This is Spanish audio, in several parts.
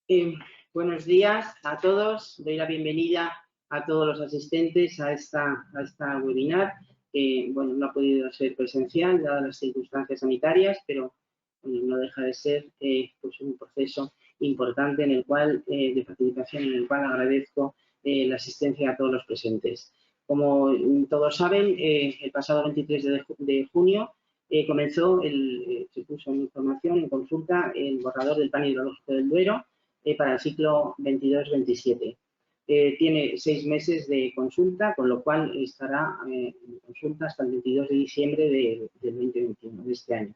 Eh, Buenos días a todos. Doy la bienvenida a todos los asistentes a esta webinar. Bueno, no ha podido ser presencial dadas las circunstancias sanitarias, pero bueno, no deja de ser pues un proceso importante de facilitación en el cual agradezco la asistencia a todos los presentes. Como todos saben, el pasado 23 de junio se puso en información, en consulta, el borrador del Plan Hidrológico del Duero para el ciclo 22-27. Tiene 6 meses de consulta, con lo cual estará en consulta hasta el 22 de diciembre del 2021, de este año.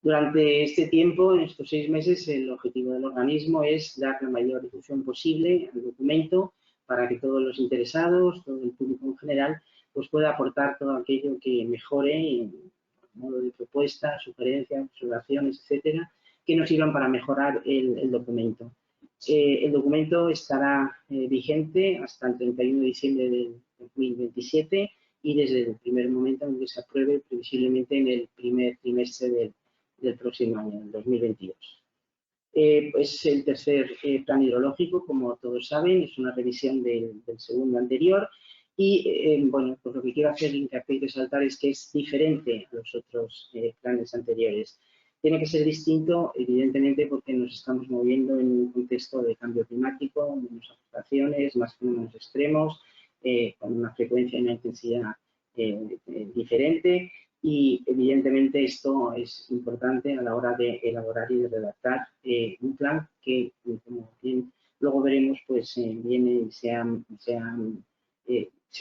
Durante este tiempo, en estos 6 meses, el objetivo del organismo es dar la mayor difusión posible al documento para que todos los interesados, todo el público en general, pues pueda aportar todo aquello que mejore en modo de propuestas, sugerencias, observaciones, etcétera, que nos sirvan para mejorar el documento. El documento estará vigente hasta el 31 de diciembre del 2027 y desde el primer momento en que se apruebe, previsiblemente en el primer trimestre del próximo año, el 2022. Es el tercer plan hidrológico, como todos saben, es una revisión del segundo anterior y, bueno, pues lo que quiero hacer hincapié y resaltar es que es diferente a los otros planes anteriores. Tiene que ser distinto, evidentemente, porque nos estamos moviendo en un contexto de cambio climático, menos afectaciones, más fenómenos extremos, con una frecuencia y una intensidad diferente y evidentemente esto es importante a la hora de elaborar y de redactar un plan que, como bien luego veremos, pues viene y se ha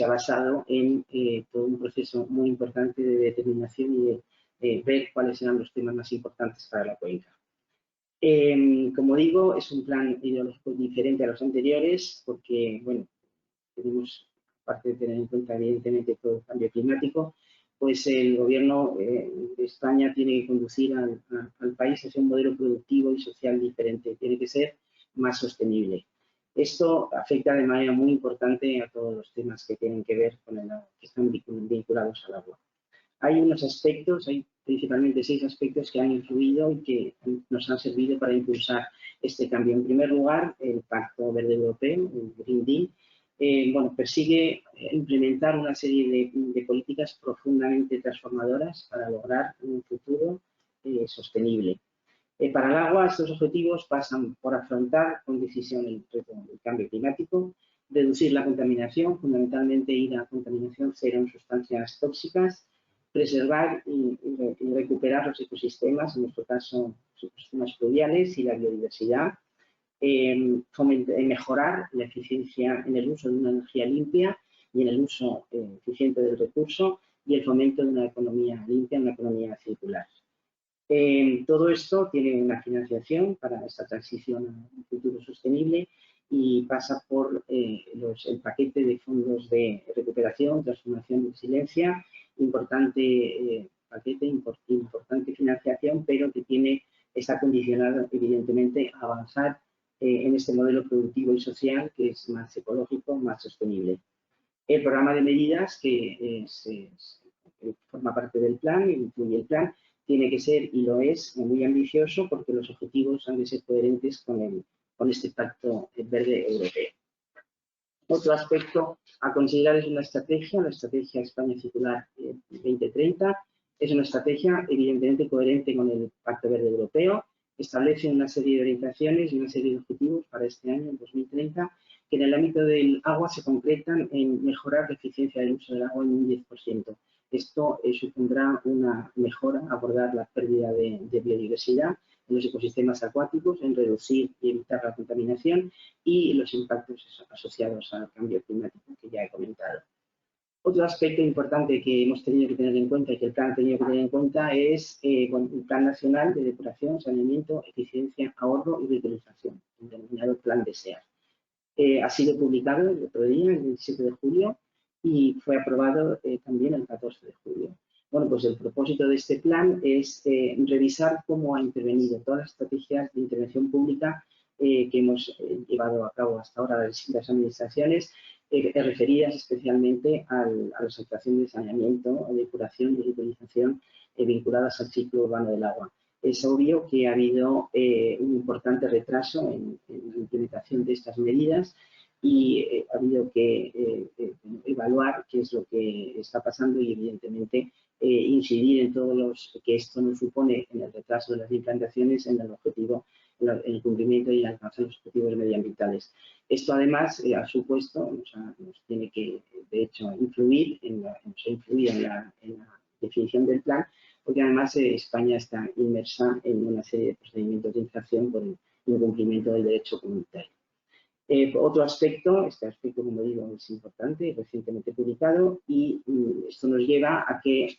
basado en todo un proceso muy importante de determinación y de ver cuáles eran los temas más importantes para la cuenca. Como digo, es un plan ideológico diferente a los anteriores porque, bueno, tenemos, aparte de tener en cuenta evidentemente todo el cambio climático, pues el gobierno de España tiene que conducir al país hacia un modelo productivo y social diferente, tiene que ser más sostenible. Esto afecta de manera muy importante a todos los temas que tienen que ver con el agua, que están vinculados al agua. Hay unos aspectos, hay principalmente 6 aspectos que han influido y que nos han servido para impulsar este cambio. En primer lugar, el Pacto Verde Europeo, el Green Deal, bueno, persigue implementar una serie de políticas profundamente transformadoras para lograr un futuro sostenible. Para el agua, estos objetivos pasan por afrontar con decisión el reto del cambio climático, reducir la contaminación, fundamentalmente ir a contaminación cero en sustancias tóxicas, preservar y recuperar los ecosistemas, en nuestro caso los ecosistemas fluviales y la biodiversidad, mejorar la eficiencia en el uso de una energía limpia y en el uso eficiente del recurso y el fomento de una economía limpia, una economía circular. Todo esto tiene una financiación para esta transición a un futuro sostenible y pasa por el paquete de fondos de recuperación, transformación y resiliencia, importante paquete, importante financiación, pero que está condicionado evidentemente a avanzar en este modelo productivo y social que es más ecológico, más sostenible. El programa de medidas que forma parte del plan, incluye el plan, tiene que ser y lo es muy ambicioso porque los objetivos han de ser coherentes con este Pacto Verde Europeo. Otro aspecto a considerar es una estrategia, la Estrategia España Circular 2030. Es una estrategia evidentemente coherente con el Pacto Verde Europeo. Establece una serie de orientaciones y una serie de objetivos para este año, el 2030, que en el ámbito del agua se concretan en mejorar la eficiencia del uso del agua en un 10%. Esto supondrá una mejora, abordar la pérdida de biodiversidad en los ecosistemas acuáticos, en reducir y evitar la contaminación y los impactos asociados al cambio climático que ya he comentado. Otro aspecto importante que hemos tenido que tener en cuenta y que el plan ha tenido que tener en cuenta es el Plan Nacional de Depuración, Saneamiento, Eficiencia, Ahorro y Reutilización, el denominado Plan DESEA. Ha sido publicado el otro día, el 17 de julio, y fue aprobado también el 14 de julio. Bueno, pues el propósito de este plan es revisar cómo ha intervenido todas las estrategias de intervención pública que hemos llevado a cabo hasta ahora las distintas administraciones, referidas especialmente a las actuaciones de saneamiento, depuración y reutilización vinculadas al ciclo urbano del agua. es obvio que ha habido un importante retraso en la implementación de estas medidas y ha habido que evaluar qué es lo que está pasando y, evidentemente, incidir en todos los que esto nos supone en el retraso de las implantaciones, en el objetivo, en el cumplimiento y alcanzar los objetivos medioambientales. Esto, además, ha supuesto, nos tiene que, de hecho, influir en la definición del plan, porque además España está inmersa en una serie de procedimientos de infracción por el incumplimiento del derecho comunitario. Otro aspecto, este aspecto, como digo, es importante, recientemente publicado, y esto nos lleva a que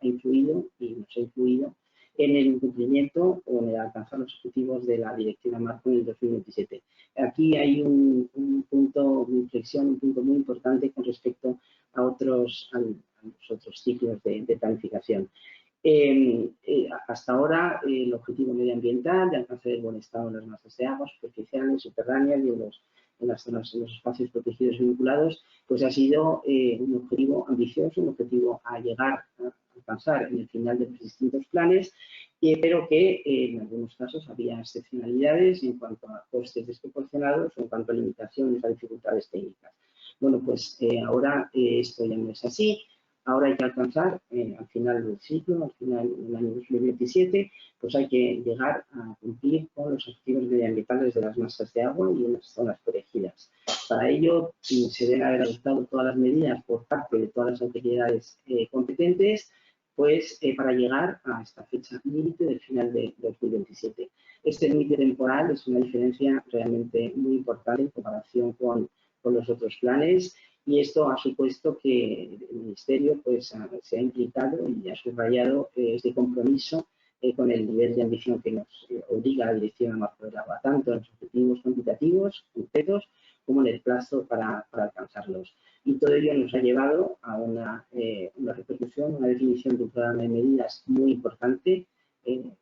ha influido y nos ha influido en el incumplimiento o en el alcanzar los objetivos de la Directiva Marco en el 2027. Aquí hay un punto de inflexión, un punto muy importante con respecto a los otros ciclos de planificación. Hasta ahora, el objetivo medioambiental de alcanzar el buen estado en las masas de agua superficiales, subterráneas y en las zonas, en los espacios protegidos y vinculados, pues ha sido un objetivo ambicioso, un objetivo a llegar a alcanzar en el final de los distintos planes, pero que en algunos casos había excepcionalidades en cuanto a costes desproporcionados o en cuanto a limitaciones, a dificultades técnicas. Bueno, pues ahora esto ya no es así. Ahora hay que alcanzar, al final del ciclo, al final del año 2027, pues hay que llegar a cumplir con los objetivos medioambientales de las masas de agua y en las zonas protegidas. Para ello, se deben haber adoptado todas las medidas por parte de todas las autoridades competentes, pues para llegar a esta fecha límite del final de 2027. Este límite temporal es una diferencia realmente muy importante en comparación con los otros planes. Y esto ha supuesto que el Ministerio pues, se ha implicado y ha subrayado este compromiso con el nivel de ambición que nos obliga la Directiva Marco del Agua, tanto en los objetivos cuantitativos, concretos, como en el plazo para alcanzarlos. Y todo ello nos ha llevado a una repercusión, una definición de un programa de medidas muy importante,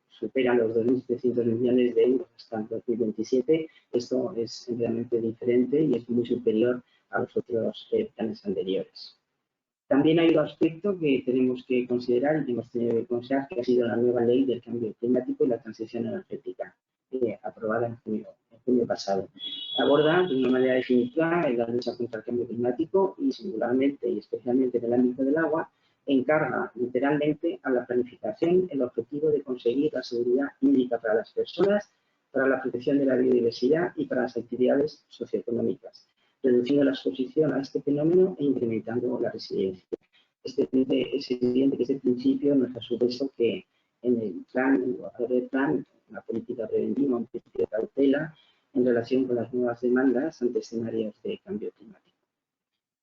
supera los 2.700 millones de euros hasta el 2027. Esto es realmente diferente y es muy superior a los otros planes anteriores. También hay otro aspecto que tenemos que considerar y que hemos tenido que considerar, que ha sido la nueva ley del cambio climático y la transición energética, aprobada en junio pasado. Aborda de una manera definitiva la lucha contra el cambio climático y, singularmente y especialmente en el ámbito del agua, encarga literalmente a la planificación el objetivo de conseguir la seguridad hídrica para las personas, para la protección de la biodiversidad y para las actividades socioeconómicas, reduciendo la exposición a este fenómeno e incrementando la resiliencia. Es evidente que este principio nos ha supuesto que en el plan, en el borrador del plan, una política preventiva, un principio de cautela en relación con las nuevas demandas ante escenarios de cambio climático.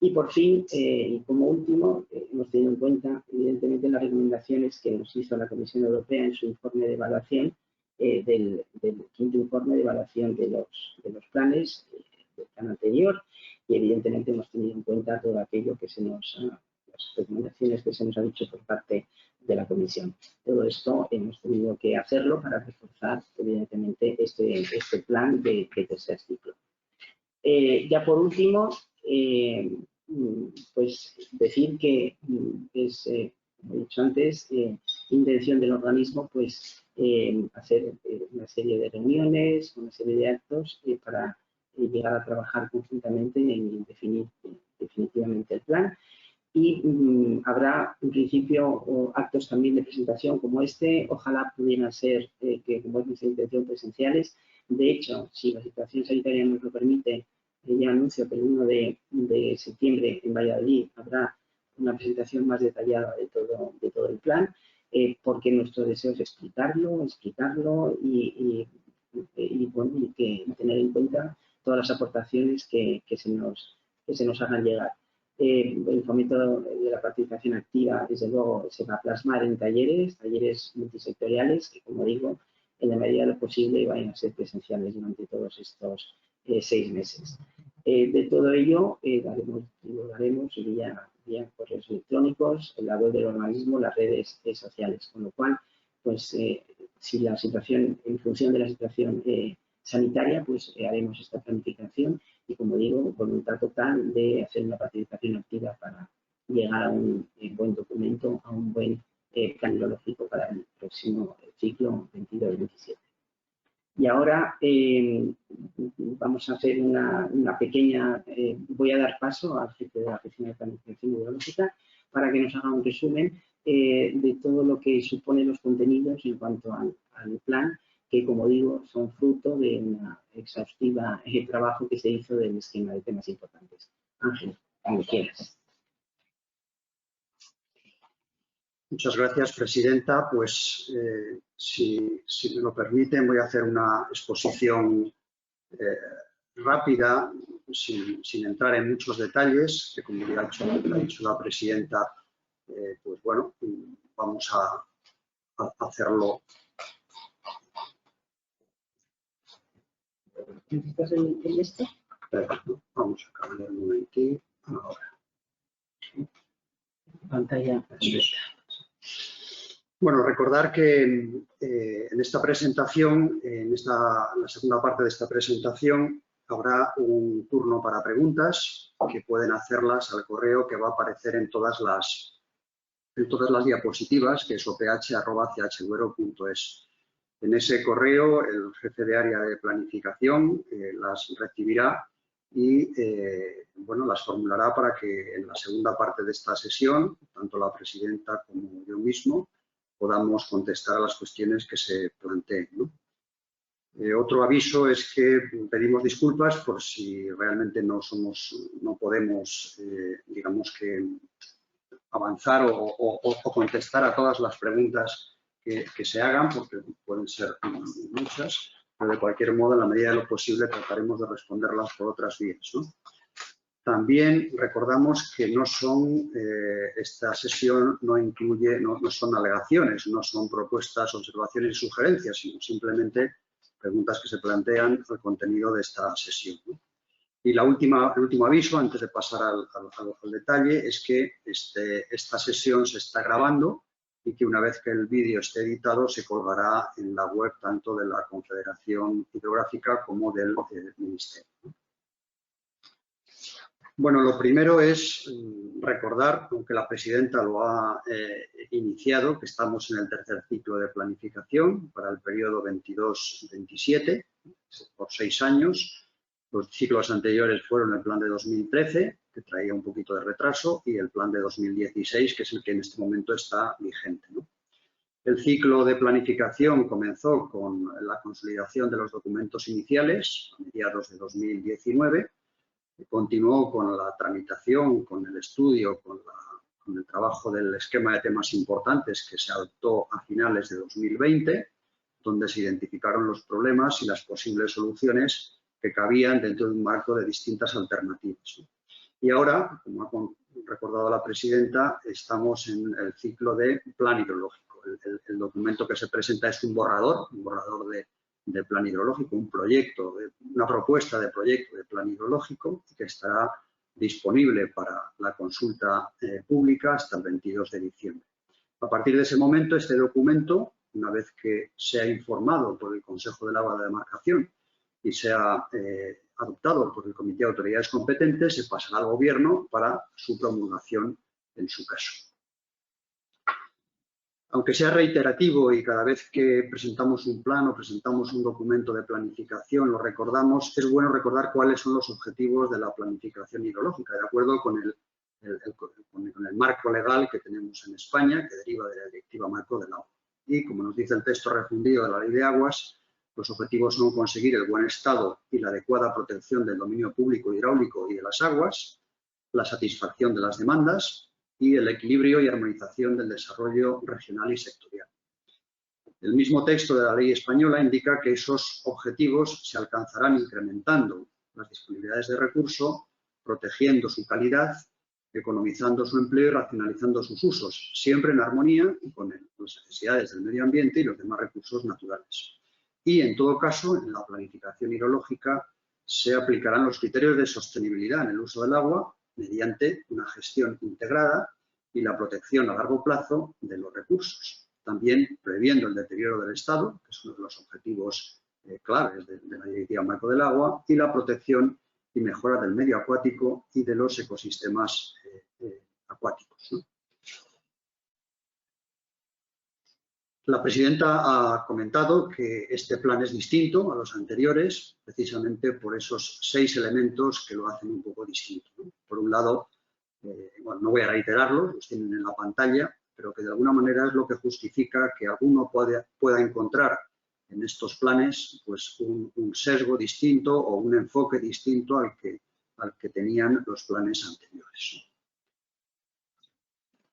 Y por fin, y como último, hemos tenido en cuenta, evidentemente, las recomendaciones que nos hizo la Comisión Europea en su informe de evaluación, del quinto informe de evaluación de los planes del plan anterior, y evidentemente hemos tenido en cuenta todo aquello que las recomendaciones que se nos ha dicho por parte de la Comisión. Todo esto hemos tenido que hacerlo para reforzar, evidentemente, este plan de tercer ciclo. Ya por último, pues decir que es, como he dicho antes, intención del organismo pues hacer una serie de reuniones, una serie de actos para llegar a trabajar conjuntamente en definir definitivamente el plan. Y habrá, en principio, actos también de presentación como este. Ojalá pudieran ser, que como es nuestra intención, presenciales. De hecho, si la situación sanitaria nos lo permite, ya anuncio que el 1 de septiembre en Valladolid habrá una presentación más detallada de todo el plan, porque nuestro deseo es explicarlo y tener en cuenta todas las aportaciones que se nos hagan llegar. El fomento de la participación activa, desde luego, se va a plasmar en talleres multisectoriales que, como digo, en la medida de lo posible vayan a ser presenciales durante todos estos 6 meses. De todo ello divulgaremos vía correos electrónicos, en la web del organismo, las redes sociales, con lo cual, pues si la situación, en función de la situación sanitaria, pues haremos esta planificación y, como digo, voluntad total de hacer una participación activa para llegar a un buen documento, a un buen plan hidrológico para el próximo ciclo 22-27. Y ahora vamos a hacer una pequeña, voy a dar paso al jefe de la Oficina de Planificación Hidrológica para que nos haga un resumen de todo lo que supone los contenidos en cuanto al plan, que como digo son fruto de una exhaustiva trabajo que se hizo del esquema de temas importantes. Ángel, cuando quieras. Muchas gracias, presidenta. Pues, si me lo permiten, voy a hacer una exposición rápida, sin entrar en muchos detalles, que como ya ha dicho la presidenta, pues bueno, vamos a hacerlo. ¿Necesitas el este? Perfecto. Vamos a cambiar un momentito. Ahora. Pantalla. Bueno, recordar que en esta presentación, en la segunda parte de esta presentación, habrá un turno para preguntas que pueden hacerlas al correo que va a aparecer en todas las diapositivas, que es oph@chduero.es. En ese correo, el jefe de área de planificación las recibirá y bueno, las formulará para que en la segunda parte de esta sesión, tanto la presidenta como yo mismo, podamos contestar a las cuestiones que se planteen, ¿no? Otro aviso es que pedimos disculpas por si realmente no podemos, digamos que, avanzar o contestar a todas las preguntas que se hagan, porque pueden ser muchas, pero de cualquier modo, en la medida de lo posible, trataremos de responderlas por otras vías, ¿no? También recordamos que esta sesión no incluye, no son alegaciones, no son propuestas, observaciones y sugerencias, sino simplemente preguntas que se plantean al contenido de esta sesión, ¿no? Y el último aviso, antes de pasar al detalle, es que esta sesión se está grabando y que una vez que el vídeo esté editado se colgará en la web tanto de la Confederación Hidrográfica como del Ministerio. Bueno, lo primero es recordar, aunque la presidenta lo ha iniciado, que estamos en el tercer ciclo de planificación para el periodo 22-27, por 6 años. Los ciclos anteriores fueron el plan de 2013, que traía un poquito de retraso, y el plan de 2016, que es el que en este momento está vigente, ¿no? El ciclo de planificación comenzó con la consolidación de los documentos iniciales a mediados de 2019. Continuó con la tramitación, con el estudio, con el trabajo del esquema de temas importantes que se adoptó a finales de 2020, donde se identificaron los problemas y las posibles soluciones que cabían dentro de un marco de distintas alternativas. Y ahora, como ha recordado la presidenta, estamos en el ciclo de plan hidrológico. El documento que se presenta es un borrador de plan hidrológico, una propuesta de proyecto de plan hidrológico que estará disponible para la consulta pública hasta el 22 de diciembre. A partir de ese momento, este documento, una vez que sea informado por el Consejo del Agua de Demarcación y sea adoptado por el Comité de Autoridades Competentes, se pasará al Gobierno para su promulgación en su caso. Aunque sea reiterativo y cada vez que presentamos un plan o presentamos un documento de planificación lo recordamos, es bueno recordar cuáles son los objetivos de la planificación hidrológica, de acuerdo con el marco legal que tenemos en España, que deriva de la Directiva Marco del Agua. Y, como nos dice el texto refundido de la Ley de Aguas, los objetivos son conseguir el buen estado y la adecuada protección del dominio público hidráulico y de las aguas, la satisfacción de las demandas y el equilibrio y armonización del desarrollo regional y sectorial. El mismo texto de la ley española indica que esos objetivos se alcanzarán incrementando las disponibilidades de recurso, protegiendo su calidad, economizando su empleo y racionalizando sus usos, siempre en armonía con las necesidades del medio ambiente y los demás recursos naturales. Y, en todo caso, en la planificación hidrológica se aplicarán los criterios de sostenibilidad en el uso del agua mediante una gestión integrada y la protección a largo plazo de los recursos, también previendo el deterioro del estado, que es uno de los objetivos claves de la Directiva Marco del Agua, y la protección y mejora del medio acuático y de los ecosistemas acuáticos, ¿no? La presidenta ha comentado que este plan es distinto a los anteriores, precisamente por esos 6 elementos que lo hacen un poco distinto, ¿no? Por un lado, bueno, no voy a reiterarlos, los tienen en la pantalla, pero que de alguna manera es lo que justifica que alguno pueda encontrar en estos planes pues un sesgo distinto o un enfoque distinto al que tenían los planes anteriores.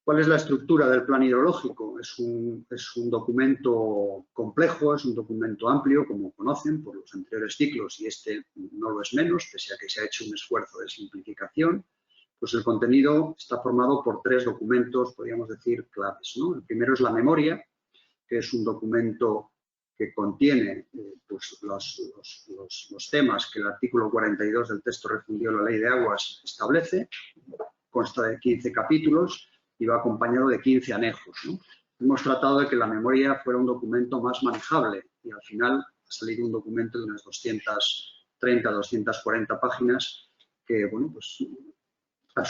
¿Cuál es la estructura del plan hidrológico? Es un documento complejo, es un documento amplio, como conocen por los anteriores ciclos, y este no lo es menos, pese a que se ha hecho un esfuerzo de simplificación. Pues el contenido está formado por 3 documentos, podríamos decir, claves, ¿no? El primero es la memoria, que es un documento que contiene pues los temas que el artículo 42 del texto refundido de la Ley de Aguas establece. Consta de 15 capítulos y va acompañado de 15 anejos, ¿no? Hemos tratado de que la memoria fuera un documento más manejable y al final ha salido un documento de unas 230, 240 páginas que, bueno, pues ha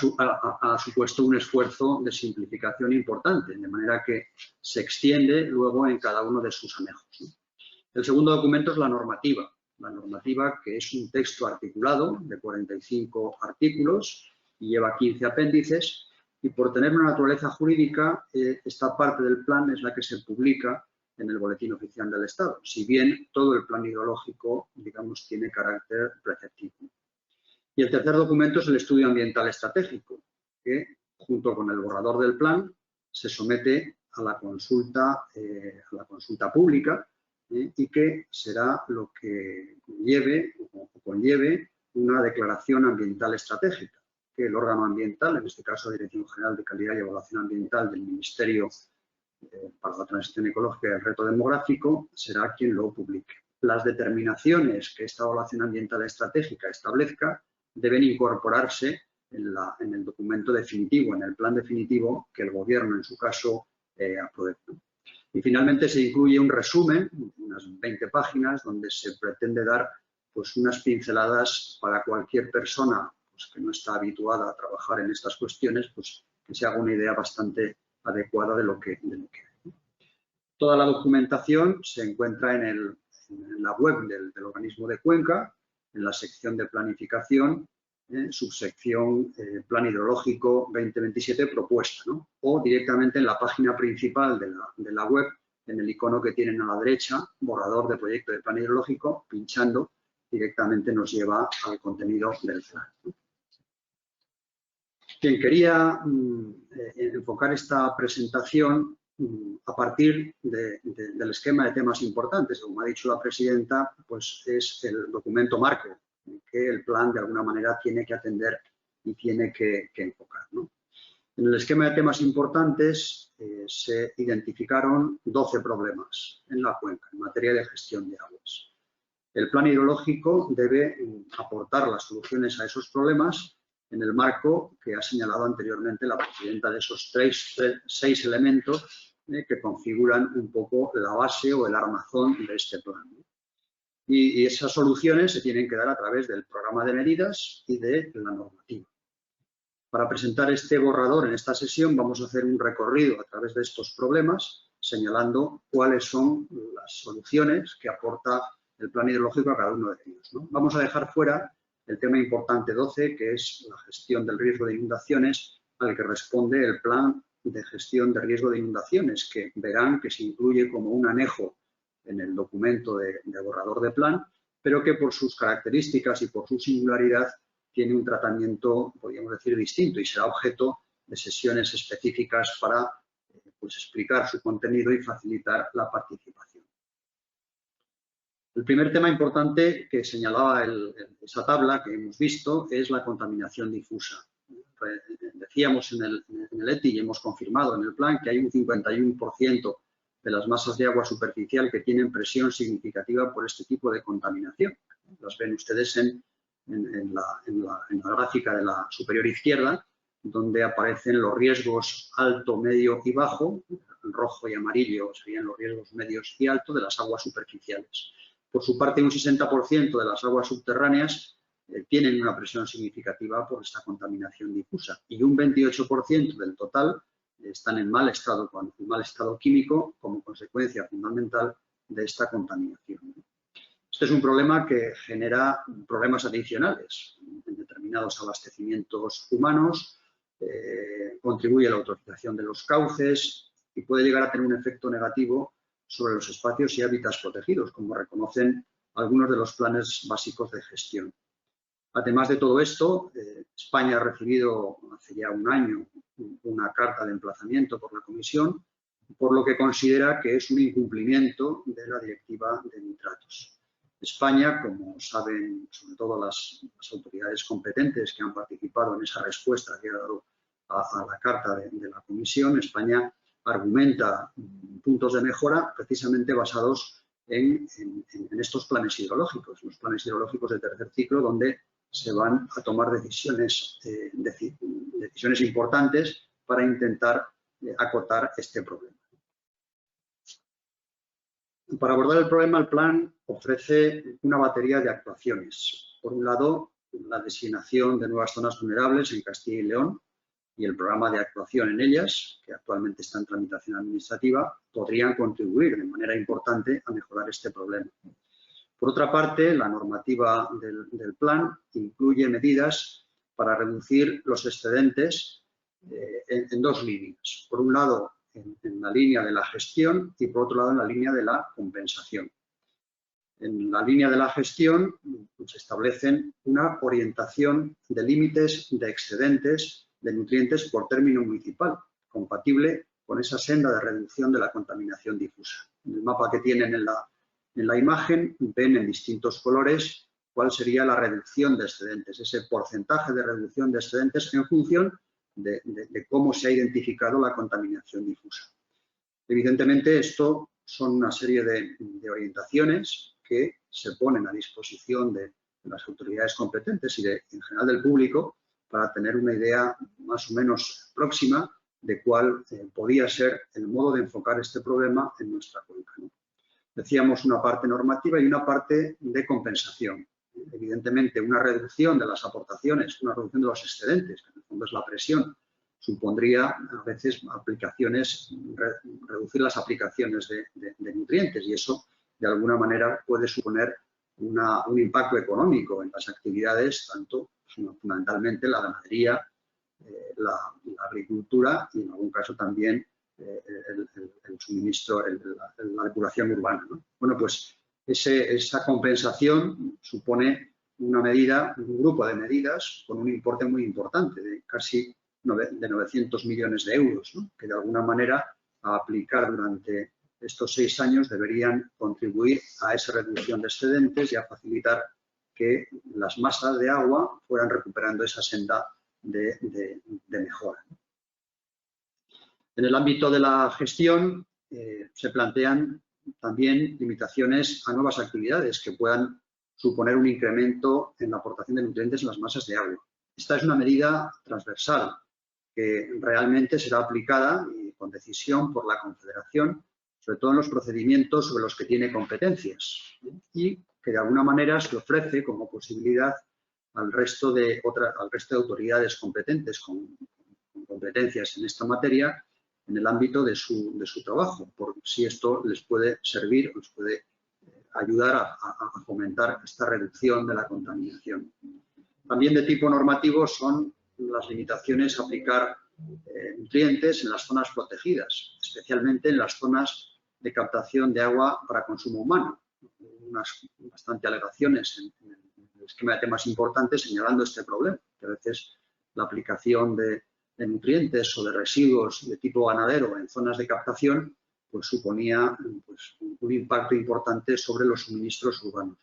supuesto un esfuerzo de simplificación importante, de manera que se extiende luego en cada uno de sus anejos, ¿no? El segundo documento es la normativa que es un texto articulado de 45 artículos y lleva 15 apéndices, y por tener una naturaleza jurídica, esta parte del plan es la que se publica en el Boletín Oficial del Estado, si bien todo el plan hidrológico, digamos, tiene carácter preceptivo. Y el tercer documento es el estudio ambiental estratégico, que junto con el borrador del plan se somete a la consulta pública, y que será lo que conlleve una declaración ambiental estratégica, que el órgano ambiental, en este caso la Dirección General de Calidad y Evaluación Ambiental del Ministerio para la Transición Ecológica y el Reto Demográfico, será quien lo publique. Las determinaciones que esta evaluación ambiental estratégica establezca deben incorporarse en el documento definitivo, en el plan definitivo que el Gobierno, en su caso, apruebe. Y finalmente se incluye un resumen, unas 20 páginas, donde se pretende dar pues, unas pinceladas para cualquier persona pues, que no está habituada a trabajar en estas cuestiones, pues que se haga una idea bastante adecuada de lo que hay. Toda la documentación se encuentra en la web del organismo de Cuenca, en la sección de planificación, subsección Plan Hidrológico 2027 propuesta, ¿no? O directamente en la página principal de la web, en el icono que tienen a la derecha, borrador de proyecto de plan hidrológico, pinchando directamente nos lleva al contenido del plan. Quien quería enfocar esta presentación a partir del esquema de temas importantes, como ha dicho la presidenta, pues es el documento marco que el plan de alguna manera tiene que atender y tiene que enfocar, ¿no? En el esquema de temas importantes se identificaron 12 problemas en la cuenca en materia de gestión de aguas. El plan hidrológico debe aportar las soluciones a esos problemas en el marco que ha señalado anteriormente la presidenta, de esos 6 elementos que configuran un poco la base o el armazón de este plan, ¿no? Y esas soluciones se tienen que dar a través del programa de medidas y de la normativa. Para presentar este borrador en esta sesión vamos a hacer un recorrido a través de estos problemas, señalando cuáles son las soluciones que aporta el plan hidrológico a cada uno de ellos, ¿no? Vamos a dejar fuera el tema importante 12, que es la gestión del riesgo de inundaciones, al que responde el plan de gestión de riesgo de inundaciones, que verán que se incluye como un anejo en el documento de borrador de plan, pero que por sus características y por su singularidad tiene un tratamiento, podríamos decir, distinto y será objeto de sesiones específicas para pues, explicar su contenido y facilitar la participación. El primer tema importante que señalaba esa tabla que hemos visto es la contaminación difusa. Decíamos en el ETI y hemos confirmado en el plan que hay un 51% de las masas de agua superficial que tienen presión significativa por este tipo de contaminación. Las ven ustedes en la gráfica de la superior izquierda, donde aparecen los riesgos alto, medio y bajo, rojo y amarillo serían los riesgos medios y altos de las aguas superficiales. Por su parte, un 60% de las aguas subterráneas tienen una presión significativa por esta contaminación difusa y un 28% del total están en mal estado químico como consecuencia fundamental de esta contaminación. Este es un problema que genera problemas adicionales en determinados abastecimientos humanos, contribuye a la eutrofización de los cauces y puede llegar a tener un efecto negativo sobre los espacios y hábitats protegidos, como reconocen algunos de los planes básicos de gestión. Además de todo esto, España ha recibido hace ya un año una carta de emplazamiento por la Comisión, por lo que considera que es un incumplimiento de la Directiva de Nitratos. España, como saben sobre todo las autoridades competentes que han participado en esa respuesta que ha dado a la carta de la Comisión, España argumenta puntos de mejora precisamente basados en estos planes hidrológicos, los planes hidrológicos de tercer ciclo, donde se van a tomar decisiones importantes para intentar acotar este problema. Para abordar el problema, el plan ofrece una batería de actuaciones. Por un lado, la designación de nuevas zonas vulnerables en Castilla y León y el programa de actuación en ellas, que actualmente está en tramitación administrativa, podrían contribuir de manera importante a mejorar este problema. Por otra parte, la normativa del plan incluye medidas para reducir los excedentes en dos líneas. Por un lado, en la línea de la gestión y por otro lado en la línea de la compensación. En la línea de la gestión se establecen una orientación de límites de excedentes de nutrientes por término municipal, compatible con esa senda de reducción de la contaminación difusa. En el mapa que tienen en la imagen ven en distintos colores cuál sería la reducción de excedentes, ese porcentaje de reducción de excedentes en función de cómo se ha identificado la contaminación difusa. Evidentemente, esto son una serie de orientaciones que se ponen a disposición de las autoridades competentes y en general del público para tener una idea más o menos próxima de cuál podía ser el modo de enfocar este problema en nuestra cuenca, ¿no? Decíamos una parte normativa y una parte de compensación. Evidentemente, una reducción de las aportaciones, una reducción de los excedentes, que en el fondo es la presión, supondría a veces reducir las aplicaciones de nutrientes y eso de alguna manera puede suponer un impacto económico en las actividades, tanto fundamentalmente la ganadería, la agricultura y en algún caso también el suministro, la depuración urbana, ¿no? Bueno, pues esa compensación supone una medida, un grupo de medidas con un importe muy importante, de casi 900 millones de euros, ¿no? Que de alguna manera a aplicar durante estos 6 años deberían contribuir a esa reducción de excedentes y a facilitar que las masas de agua fueran recuperando esa senda de mejora. En el ámbito de la gestión se plantean también limitaciones a nuevas actividades que puedan suponer un incremento en la aportación de nutrientes en las masas de agua. Esta es una medida transversal que realmente será aplicada con decisión por la Confederación, sobre todo en los procedimientos sobre los que tiene competencias y que de alguna manera se ofrece como posibilidad al resto de autoridades competentes con competencias en esta materia en el ámbito de su trabajo, por si esto les puede servir, les puede ayudar a fomentar esta reducción de la contaminación. También de tipo normativo son las limitaciones a aplicar nutrientes en las zonas protegidas, especialmente en las zonas de captación de agua para consumo humano. Unas bastante alegaciones en el esquema de temas importantes señalando este problema, que a veces la aplicación de nutrientes o de residuos de tipo ganadero en zonas de captación pues suponía un impacto importante sobre los suministros urbanos.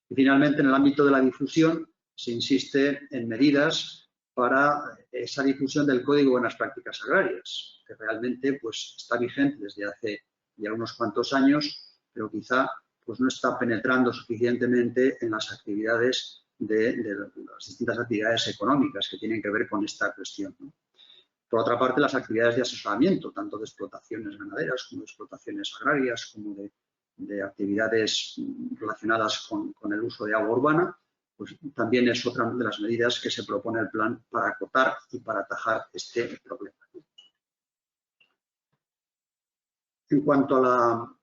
Y finalmente, en el ámbito de la difusión, se insiste en medidas para esa difusión del Código de Buenas Prácticas Agrarias, que realmente pues, está vigente desde hace ya unos cuantos años, pero quizá pues, no está penetrando suficientemente en las actividades de las distintas actividades económicas que tienen que ver con esta cuestión, ¿no? Por otra parte, las actividades de asesoramiento, tanto de explotaciones ganaderas como de explotaciones agrarias, como de actividades relacionadas con el uso de agua urbana, pues también es otra de las medidas que se propone el plan para acotar y para atajar este problema. En cuanto a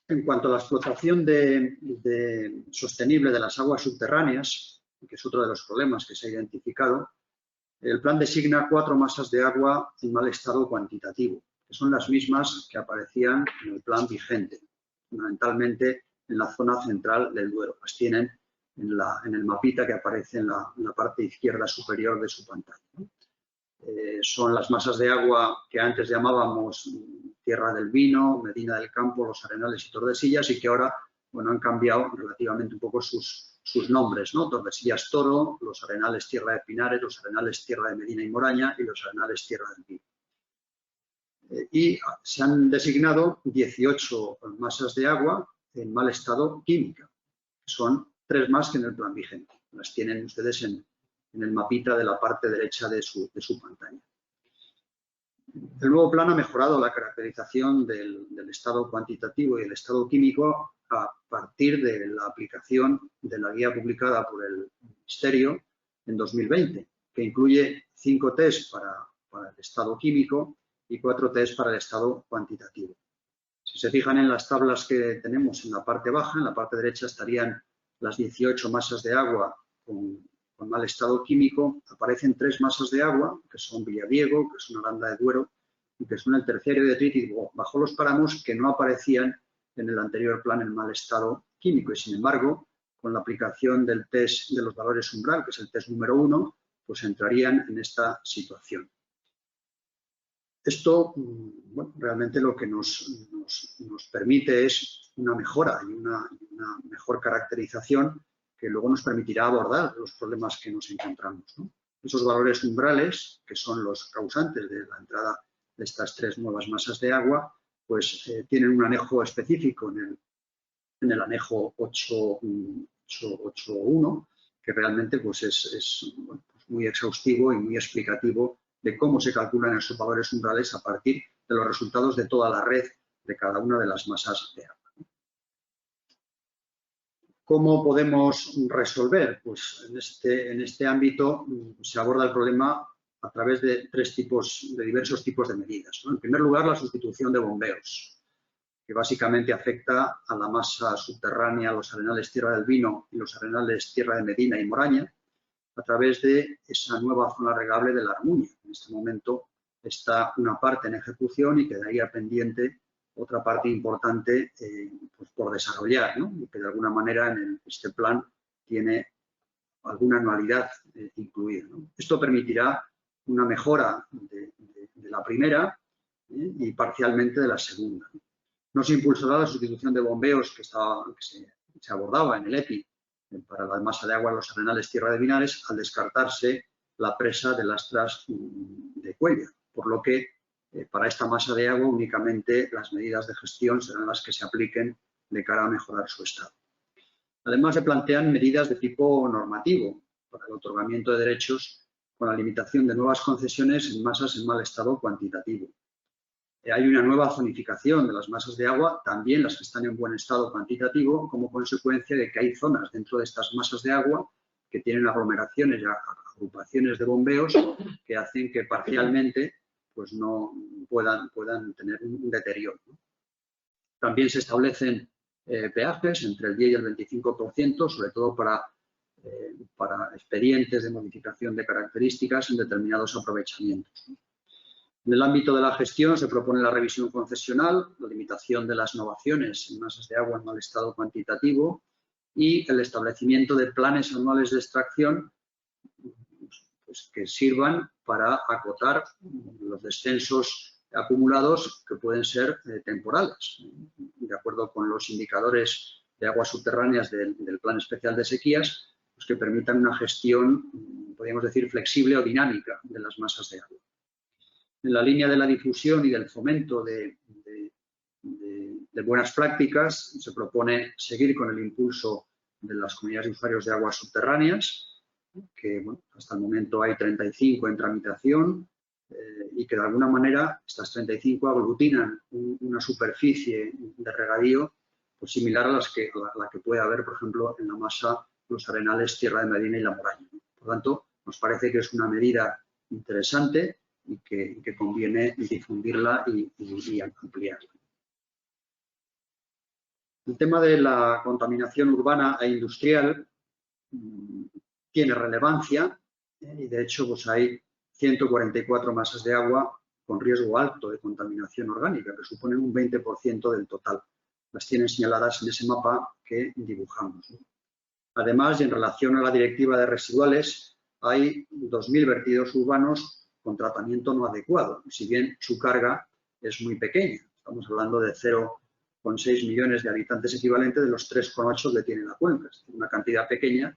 la explotación sostenible de las aguas subterráneas, que es otro de los problemas que se ha identificado, el plan designa 4 masas de agua en mal estado cuantitativo, que son las mismas que aparecían en el plan vigente, fundamentalmente en la zona central del Duero. Las tienen en el mapita que aparece en la parte izquierda superior de su pantalla. Son las masas de agua que antes llamábamos Tierra del Vino, Medina del Campo, Los Arenales y Tordesillas, y que ahora han cambiado relativamente un poco sus nombres, ¿no? Tordesillas Toro, Los Arenales Tierra de Pinares, Los Arenales Tierra de Medina y Moraña y Los Arenales Tierra del Vino. Y se han designado 18 masas de agua en mal estado químico, que son 3 más que en el plan vigente. Las tienen ustedes en el mapita de la parte derecha de su pantalla. El nuevo plan ha mejorado la caracterización del estado cuantitativo y el estado químico a partir de la aplicación de la guía publicada por el Ministerio en 2020, que incluye 5 test para el estado químico y 4 test para el estado cuantitativo. Si se fijan en las tablas que tenemos en la parte baja, en la parte derecha estarían las 18 masas de agua con mal estado químico. Aparecen 3 masas de agua, que son Villadiego, que es una Aranda de Duero, y que son el Terciario de Trítigo bajo los páramos, que no aparecían en el anterior plan en mal estado químico. Y sin embargo, con la aplicación del test de los valores umbral, que es el test número 1, pues entrarían en esta situación. Esto, realmente lo que nos permite es una mejora y una mejor caracterización que luego nos permitirá abordar los problemas que nos encontramos, ¿no? Esos valores umbrales, que son los causantes de la entrada de estas 3 nuevas masas de agua, pues tienen un anejo específico en el anejo 8.1, que realmente pues es muy exhaustivo y muy explicativo de cómo se calculan esos valores umbrales a partir de los resultados de toda la red de cada una de las masas de agua. ¿Cómo podemos resolver? Pues en este ámbito se aborda el problema a través de diversos tipos de medidas, ¿no? En primer lugar, la sustitución de bombeos, que básicamente afecta a la masa subterránea, los arenales Tierra del Vino y los arenales Tierra de Medina y Moraña, a través de esa nueva zona regable de la Armuña. En este momento está una parte en ejecución y quedaría pendiente otra parte importante pues por desarrollar, ¿no? Y que de alguna manera en este plan tiene alguna anualidad incluida, ¿no? Esto permitirá una mejora de la primera y parcialmente de la segunda. No se impulsará la sustitución de bombeos que se abordaba en el EPI para la masa de agua en los arenales Tierra de Pinares, al descartarse la presa de Lastras de Cuéllar, por lo que para esta masa de agua únicamente las medidas de gestión serán las que se apliquen de cara a mejorar su estado. Además, se plantean medidas de tipo normativo para el otorgamiento de derechos con la limitación de nuevas concesiones en masas en mal estado cuantitativo. Hay una nueva zonificación de las masas de agua, también las que están en buen estado cuantitativo, como consecuencia de que hay zonas dentro de estas masas de agua que tienen aglomeraciones y agrupaciones de bombeos que hacen que parcialmente pues no puedan tener un deterioro, ¿no? También se establecen peajes entre el 10 y el 25%, sobre todo para expedientes de modificación de características en determinados aprovechamientos. En el ámbito de la gestión se propone la revisión concesional, la limitación de las novaciones en masas de agua en mal estado cuantitativo y el establecimiento de planes anuales de extracción pues, que sirvan para acotar los descensos acumulados que pueden ser temporales. De acuerdo con los indicadores de aguas subterráneas del Plan Especial de Sequías, pues que permitan una gestión, podríamos decir, flexible o dinámica de las masas de agua. En la línea de la difusión y del fomento de buenas prácticas, se propone seguir con el impulso de las comunidades de usuarios de aguas subterráneas, que bueno, hasta el momento hay 35 en tramitación y que de alguna manera estas 35 aglutinan una superficie de regadío pues, similar a la que puede haber, por ejemplo, en la masa Los Arenales, Tierra de Medina y La Moraña. Por lo tanto, nos parece que es una medida interesante y que conviene difundirla y ampliarla. El tema de la contaminación urbana e industrial tiene relevancia y de hecho pues hay 144 masas de agua con riesgo alto de contaminación orgánica, que suponen un 20% del total. Las tienen señaladas en ese mapa que dibujamos. Además, y en relación a la directiva de residuales, hay 2.000 vertidos urbanos con tratamiento no adecuado, si bien su carga es muy pequeña. Estamos hablando de 0,6 millones de habitantes equivalente de los 3,8 que tiene la cuenca. Es una cantidad pequeña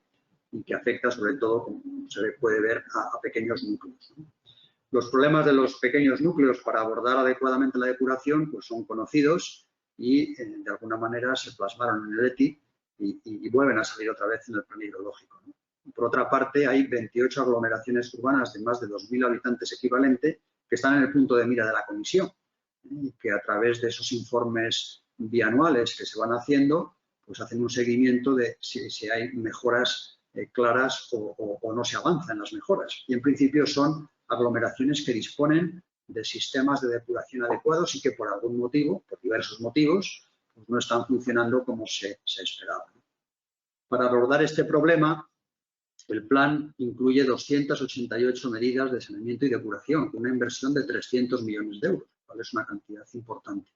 y que afecta sobre todo, como se puede ver, a pequeños núcleos. Los problemas de los pequeños núcleos para abordar adecuadamente la depuración pues son conocidos y de alguna manera se plasmaron en el ETI y vuelven a salir otra vez en el plan hidrológico. Por otra parte, hay 28 aglomeraciones urbanas de más de 2.000 habitantes equivalente que están en el punto de mira de la Comisión y que a través de esos informes bianuales que se van haciendo, pues hacen un seguimiento de si hay mejoras claras o no se avanza en las mejoras. Y en principio son aglomeraciones que disponen de sistemas de depuración adecuados y que por algún motivo, por diversos motivos, pues no están funcionando como se esperaba. Para abordar este problema, el plan incluye 288 medidas de saneamiento y depuración, con una inversión de 300 millones de euros, lo cual es una cantidad importante.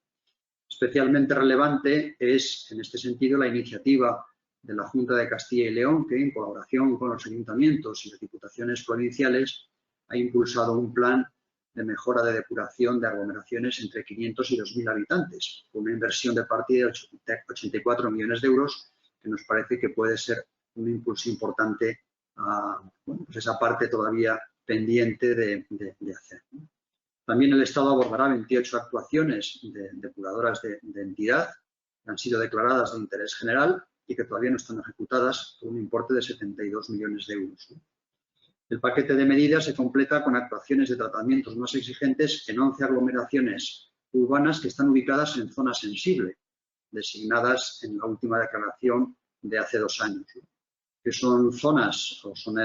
Especialmente relevante es, en este sentido, la iniciativa de la Junta de Castilla y León, que en colaboración con los ayuntamientos y las diputaciones provinciales ha impulsado un plan de mejora de depuración de aglomeraciones entre 500 y 2.000 habitantes, con una inversión de partida de 84 millones de euros, que nos parece que puede ser un impulso importante a pues esa parte todavía pendiente de hacer. También el Estado abordará 28 actuaciones de depuradoras de entidad que han sido declaradas de interés general y que todavía no están ejecutadas por un importe de 72 millones de euros. El paquete de medidas se completa con actuaciones de tratamientos más exigentes en 11 aglomeraciones urbanas que están ubicadas en zona sensible, designadas en la última declaración de hace 2 años, que son zonas o son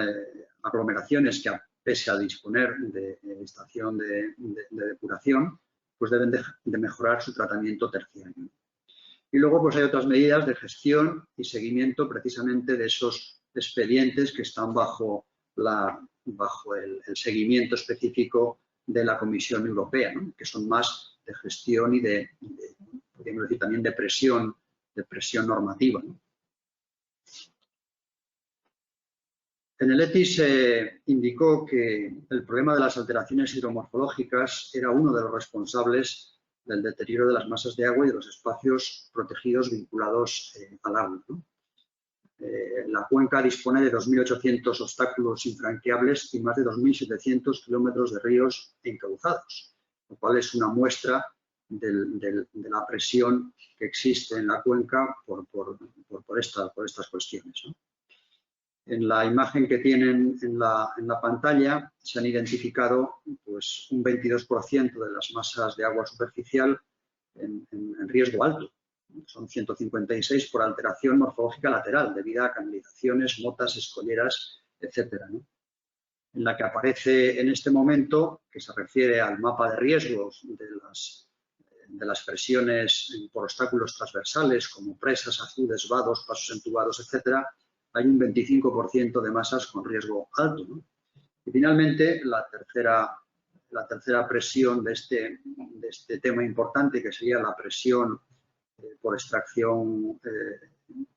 aglomeraciones que, pese a disponer de estación de depuración, pues deben de mejorar su tratamiento terciario. Y luego pues hay otras medidas de gestión y seguimiento precisamente de esos expedientes que están bajo el seguimiento específico de la Comisión Europea, ¿no? Que son más de gestión y podríamos decir también de presión normativa, ¿no? En el ETI se indicó que el problema de las alteraciones hidromorfológicas era uno de los responsables del deterioro de las masas de agua y de los espacios protegidos vinculados al agua, ¿no? La cuenca dispone de 2.800 obstáculos infranqueables y más de 2.700 kilómetros de ríos encauzados, lo cual es una muestra de la presión que existe en la cuenca por estas cuestiones, ¿no? En la imagen que tienen en la pantalla se han identificado pues, un 22% de las masas de agua superficial en riesgo alto. Son 156 por alteración morfológica lateral, debido a canalizaciones, motas, escolleras, etcétera, ¿no? En la que aparece en este momento, que se refiere al mapa de riesgos de las presiones por obstáculos transversales, como presas, azudes, vados, pasos entubados, etcétera, hay un 25% de masas con riesgo alto, ¿no? Y finalmente, la tercera presión de este tema importante, que sería la presión por extracción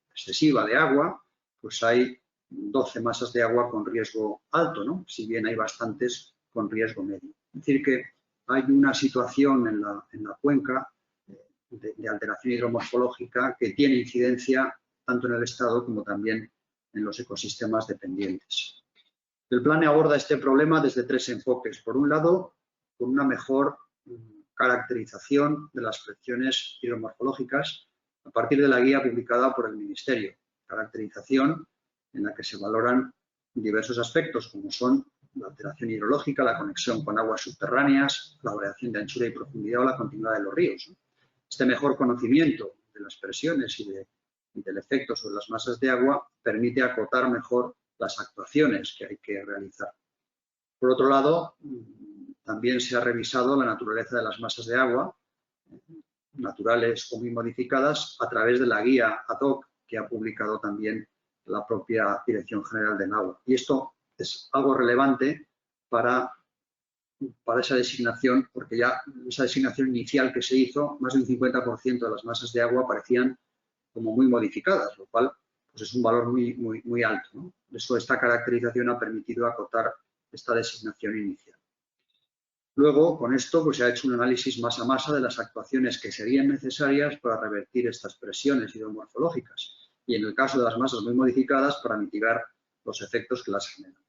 excesiva de agua, pues hay 12 masas de agua con riesgo alto, ¿no? Si bien hay bastantes con riesgo medio. Es decir, que hay una situación en la cuenca de alteración hidromorfológica que tiene incidencia tanto en el Estado como también en los ecosistemas dependientes. El plan aborda este problema desde 3 enfoques. Por un lado, con una mejor caracterización de las presiones hidromorfológicas a partir de la guía publicada por el Ministerio. Caracterización en la que se valoran diversos aspectos, como son la alteración hidrológica, la conexión con aguas subterráneas, la variación de anchura y profundidad o la continuidad de los ríos. Este mejor conocimiento de las presiones y del efecto sobre las masas de agua permite acotar mejor las actuaciones que hay que realizar. Por otro lado, también se ha revisado la naturaleza de las masas de agua, naturales o muy modificadas, a través de la guía ad hoc que ha publicado también la propia Dirección General del Agua. Y esto es algo relevante para esa designación, porque ya esa designación inicial que se hizo, más de un 50% de las masas de agua aparecían como muy modificadas, lo cual pues es un valor muy alto, ¿no? Eso, esta caracterización ha permitido acotar esta designación inicial. Luego, con esto, pues se ha hecho un análisis masa a masa de las actuaciones que serían necesarias para revertir estas presiones hidromorfológicas y, en el caso de las masas muy modificadas, para mitigar los efectos que las generan.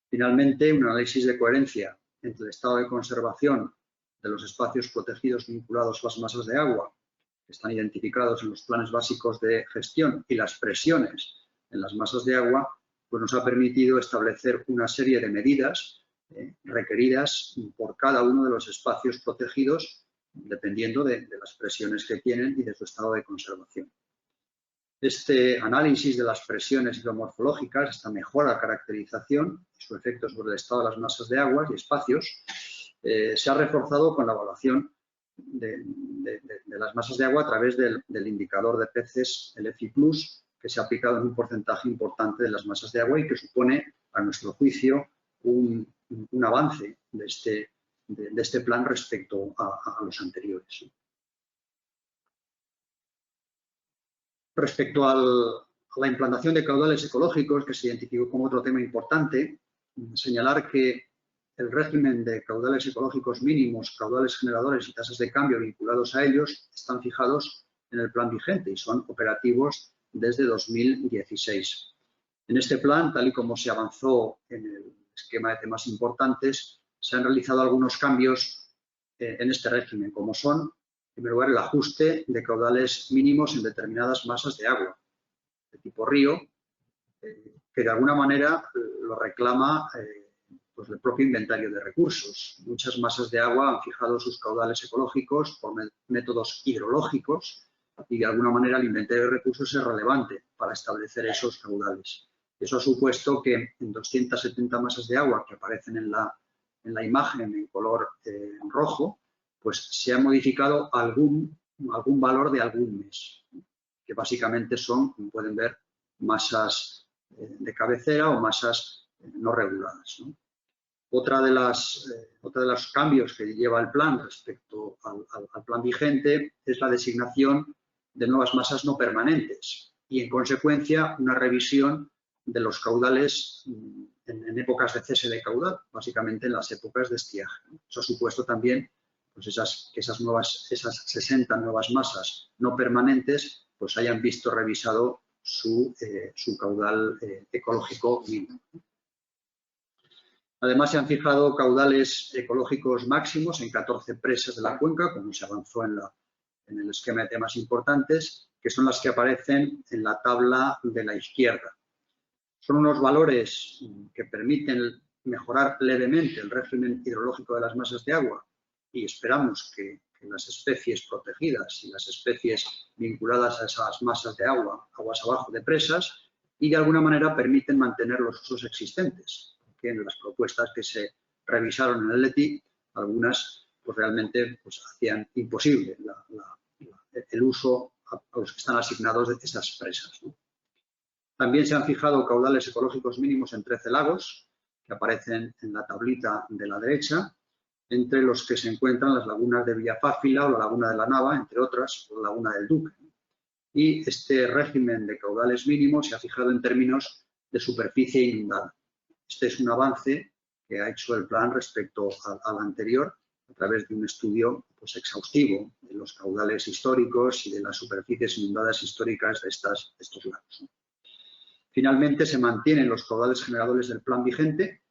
Finalmente, un análisis de coherencia entre el estado de conservación de los espacios protegidos vinculados a las masas de agua, que están identificados en los planes básicos de gestión, y las presiones en las masas de agua, pues nos ha permitido establecer una serie de medidas requeridas por cada uno de los espacios protegidos, dependiendo de las presiones que tienen y de su estado de conservación. Este análisis de las presiones hidromorfológicas, esta mejora de caracterización y su efecto sobre el estado de las masas de agua y espacios, se ha reforzado con la evaluación de las masas de agua a través del indicador de peces, el EFI+, que se ha aplicado en un porcentaje importante de las masas de agua y que supone, a nuestro juicio, un avance de este plan respecto a los anteriores. Respecto a la implantación de caudales ecológicos, que se identificó como otro tema importante, señalar que el régimen de caudales ecológicos mínimos, caudales generadores y tasas de cambio vinculados a ellos están fijados en el plan vigente y son operativos desde 2016. En este plan, tal y como se avanzó en el esquema de temas importantes, se han realizado algunos cambios en este régimen, como son, en primer lugar, el ajuste de caudales mínimos en determinadas masas de agua, de tipo río, que de alguna manera lo reclama pues el propio inventario de recursos. Muchas masas de agua han fijado sus caudales ecológicos por métodos hidrológicos y de alguna manera el inventario de recursos es relevante para establecer esos caudales. Eso ha supuesto que en 270 masas de agua que aparecen en la imagen en color rojo, pues se ha modificado algún valor de algún mes, que básicamente son, como pueden ver, masas de cabecera o masas no reguladas, ¿no? Otra de los cambios que lleva el plan respecto al plan vigente es la designación de nuevas masas no permanentes y, en consecuencia, una revisión de los caudales en épocas de cese de caudal, básicamente en las épocas de estiaje. Eso ha supuesto también pues esas 60 nuevas masas no permanentes pues hayan visto revisado su caudal ecológico mínimo. Además, se han fijado caudales ecológicos máximos en 14 presas de la cuenca, como se avanzó en el esquema de temas importantes, que son las que aparecen en la tabla de la izquierda. Son unos valores que permiten mejorar levemente el régimen hidrológico de las masas de agua y esperamos que las especies protegidas y las especies vinculadas a esas masas de agua, aguas abajo de presas, y de alguna manera permiten mantener los usos existentes. Que en las propuestas que se revisaron en el LETI, algunas pues realmente pues, hacían imposible el uso a los que están asignados de esas presas, ¿no? También se han fijado caudales ecológicos mínimos en 13 lagos, que aparecen en la tablita de la derecha, entre los que se encuentran las lagunas de Villafáfila o la laguna de la Nava, entre otras, o la laguna del Duque. Y este régimen de caudales mínimos se ha fijado en términos de superficie inundada. Este es un avance que ha hecho el plan respecto al anterior a través de un estudio pues, exhaustivo de los caudales históricos y de las superficies inundadas históricas de estos lagos. Finalmente, se mantienen los caudales generadores del plan vigente,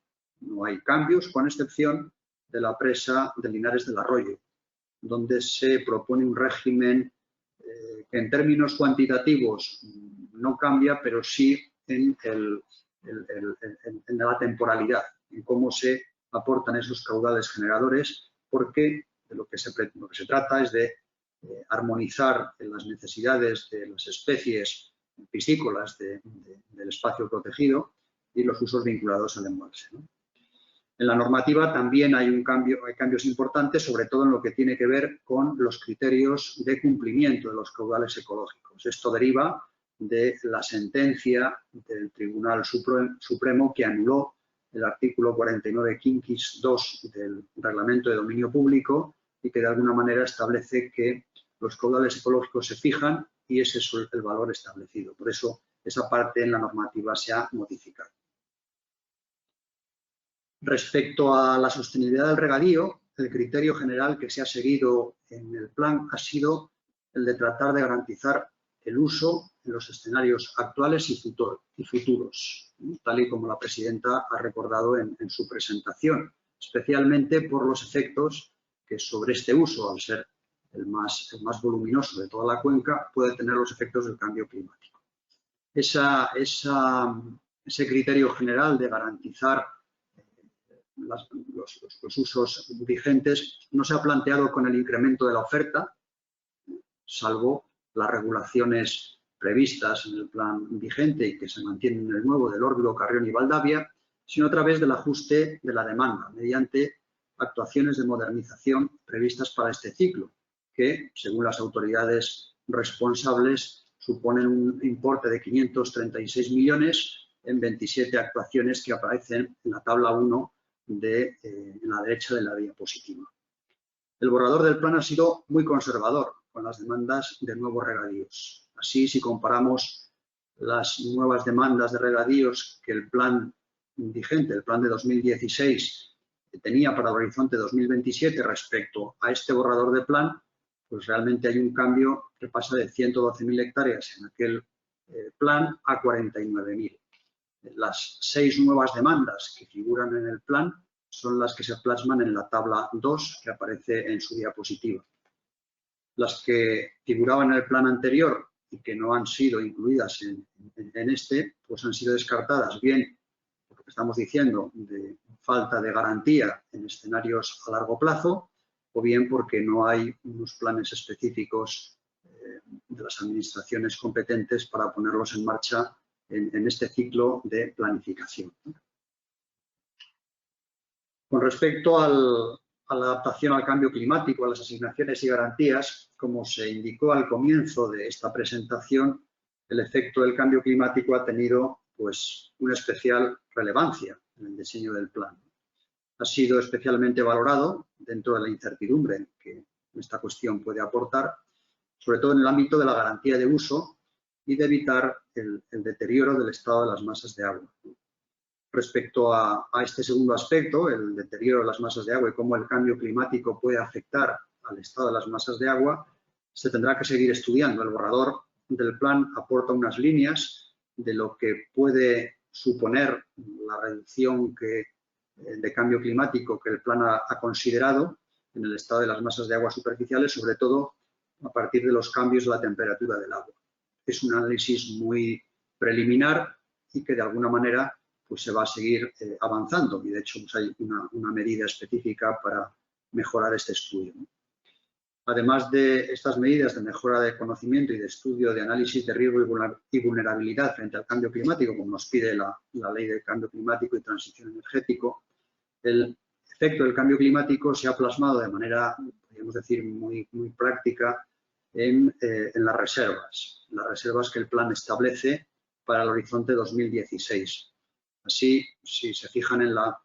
no hay cambios, con excepción de la presa de Linares del Arroyo, donde se propone un régimen que en términos cuantitativos no cambia, pero sí en la temporalidad, en cómo se aportan esos caudales generadores, porque de lo que se trata es de armonizar las necesidades de las especies piscícolas del espacio protegido y los usos vinculados al embalse, ¿no? En la normativa también hay cambios importantes, sobre todo en lo que tiene que ver con los criterios de cumplimiento de los caudales ecológicos. Esto deriva de la sentencia del Tribunal Supremo que anuló el artículo 49 quinquis 2 del Reglamento de Dominio Público y que de alguna manera establece que los caudales ecológicos se fijan y ese es el valor establecido. Por eso esa parte en la normativa se ha modificado. Respecto a la sostenibilidad del regadío, el criterio general que se ha seguido en el plan ha sido el de tratar de garantizar el uso en los escenarios actuales y futuros, tal y como la presidenta ha recordado en su presentación, especialmente por los efectos que sobre este uso, al ser el más voluminoso de toda la cuenca, puede tener los efectos del cambio climático. Ese criterio general de garantizar los usos vigentes no se ha planteado con el incremento de la oferta, salvo las regulaciones previstas en el plan vigente y que se mantienen en el nuevo del Órbigo, Carrión y Valdavia, sino a través del ajuste de la demanda mediante actuaciones de modernización previstas para este ciclo, que, según las autoridades responsables, suponen un importe de 536 millones en 27 actuaciones que aparecen en la tabla 1 en la derecha de la diapositiva. El borrador del plan ha sido muy conservador con las demandas de nuevos regadíos. Así, si comparamos las nuevas demandas de regadíos que el plan vigente, el plan de 2016, tenía para el horizonte 2027 respecto a este borrador de plan, pues realmente hay un cambio que pasa de 112.000 hectáreas en aquel plan a 49.000. Las 6 nuevas demandas que figuran en el plan son las que se plasman en la tabla 2 que aparece en su diapositiva. Las que figuraban en el plan anterior y que no han sido incluidas en este, pues han sido descartadas, bien por lo que estamos diciendo de falta de garantía en escenarios a largo plazo, o bien porque no hay unos planes específicos de las administraciones competentes para ponerlos en marcha en este ciclo de planificación. Con respecto a la adaptación al cambio climático, a las asignaciones y garantías, como se indicó al comienzo de esta presentación, el efecto del cambio climático ha tenido pues, una especial relevancia en el diseño del plan. Ha sido especialmente valorado dentro de la incertidumbre que esta cuestión puede aportar, sobre todo en el ámbito de la garantía de uso y de evitar el deterioro del estado de las masas de agua. Respecto a este segundo aspecto, el deterioro de las masas de agua y cómo el cambio climático puede afectar al estado de las masas de agua, se tendrá que seguir estudiando. El borrador del plan aporta unas líneas de lo que puede suponer la reducción de cambio climático que el plan ha considerado en el estado de las masas de agua superficiales, sobre todo a partir de los cambios de la temperatura del agua. Es un análisis muy preliminar y que de alguna manera pues se va a seguir avanzando y de hecho pues hay una medida específica para mejorar este estudio. Además de estas medidas de mejora de conocimiento y de estudio de análisis de riesgo y vulnerabilidad frente al cambio climático, como nos pide la Ley de Cambio Climático y Transición Energético, el efecto del cambio climático se ha plasmado de manera, podríamos decir, muy práctica en las reservas que el plan establece para el horizonte 2016. Así, si se fijan en la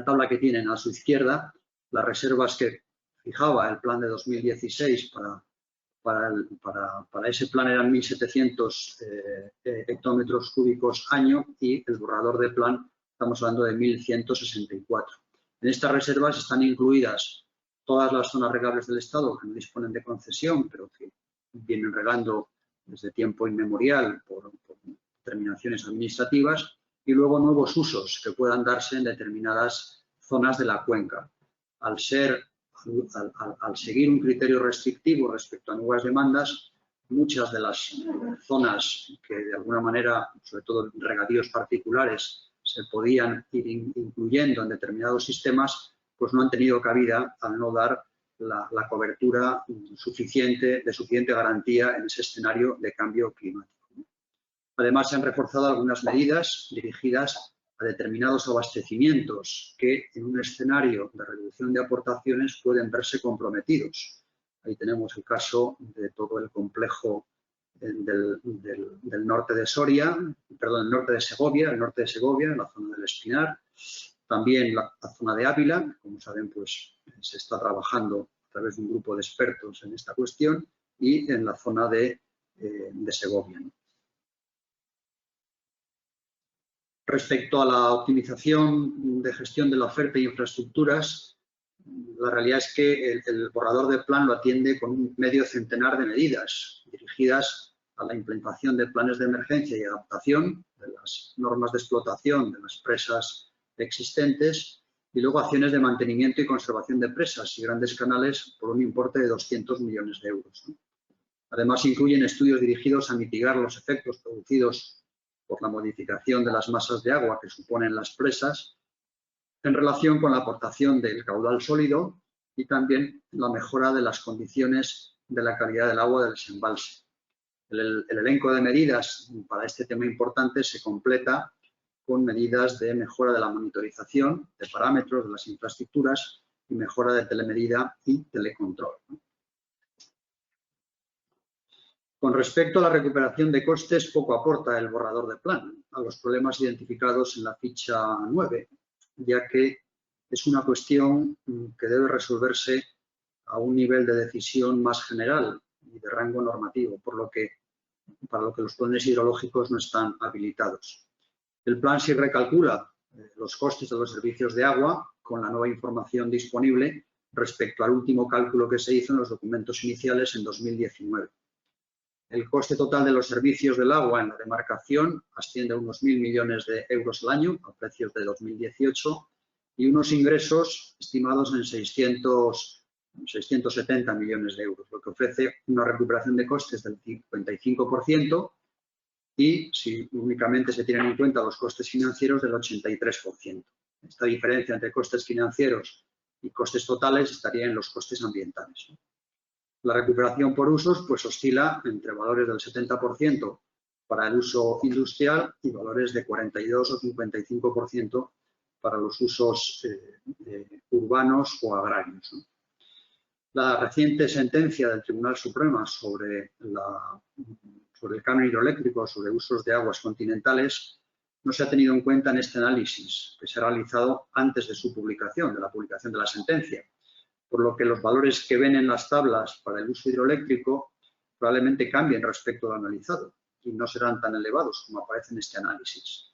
tabla que tienen a su izquierda, las reservas que fijaba el plan de 2016 para ese plan eran 1.700 hectómetros cúbicos año y el borrador de plan estamos hablando de 1.164. En estas reservas están incluidas todas las zonas regables del Estado que no disponen de concesión, pero que vienen regando desde tiempo inmemorial por determinaciones administrativas, y luego nuevos usos que puedan darse en determinadas zonas de la cuenca. Al seguir un criterio restrictivo respecto a nuevas demandas, muchas de las zonas que de alguna manera, sobre todo regadíos particulares, se podían ir incluyendo en determinados sistemas, pues no han tenido cabida al no dar la cobertura de suficiente garantía en ese escenario de cambio climático. Además, se han reforzado algunas medidas dirigidas a determinados abastecimientos que en un escenario de reducción de aportaciones pueden verse comprometidos. Ahí tenemos el caso de todo el complejo del norte de Soria, perdón, el norte de Segovia, en la zona del Espinar, también la zona de Ávila, como saben, pues se está trabajando a través de un grupo de expertos en esta cuestión, y en la zona de Segovia, ¿no? Respecto a la optimización de gestión de la oferta y infraestructuras, la realidad es que el borrador de plan lo atiende con un medio centenar de medidas dirigidas a la implementación de planes de emergencia y adaptación de las normas de explotación de las presas existentes y luego acciones de mantenimiento y conservación de presas y grandes canales por un importe de 200 millones de euros, ¿no? Además, incluyen estudios dirigidos a mitigar los efectos producidos por la modificación de las masas de agua que suponen las presas en relación con la aportación del caudal sólido y también la mejora de las condiciones de la calidad del agua del desembalse. El elenco de medidas para este tema importante se completa con medidas de mejora de la monitorización de parámetros de las infraestructuras y mejora de telemedida y telecontrol. Con respecto a la recuperación de costes, poco aporta el borrador de plan a los problemas identificados en la ficha 9, ya que es una cuestión que debe resolverse a un nivel de decisión más general y de rango normativo, para lo que los planes hidrológicos no están habilitados. El plan sí recalcula los costes de los servicios de agua con la nueva información disponible respecto al último cálculo que se hizo en los documentos iniciales en 2019. El coste total de los servicios del agua en la demarcación asciende a unos 1.000 millones de euros al año, a precios de 2018, y unos ingresos estimados en 670 millones de euros, lo que ofrece una recuperación de costes del 55% y, si únicamente se tienen en cuenta los costes financieros, del 83%. Esta diferencia entre costes financieros y costes totales estaría en los costes ambientales, ¿no? La recuperación por usos pues oscila entre valores del 70% para el uso industrial y valores de 42 o 55% para los usos urbanos o agrarios, ¿no? La reciente sentencia del Tribunal Supremo sobre el canon hidroeléctrico, sobre usos de aguas continentales, no se ha tenido en cuenta en este análisis que se ha realizado antes de su publicación, de la publicación de la sentencia, por lo que los valores que ven en las tablas para el uso hidroeléctrico probablemente cambien respecto al analizado y no serán tan elevados como aparece en este análisis.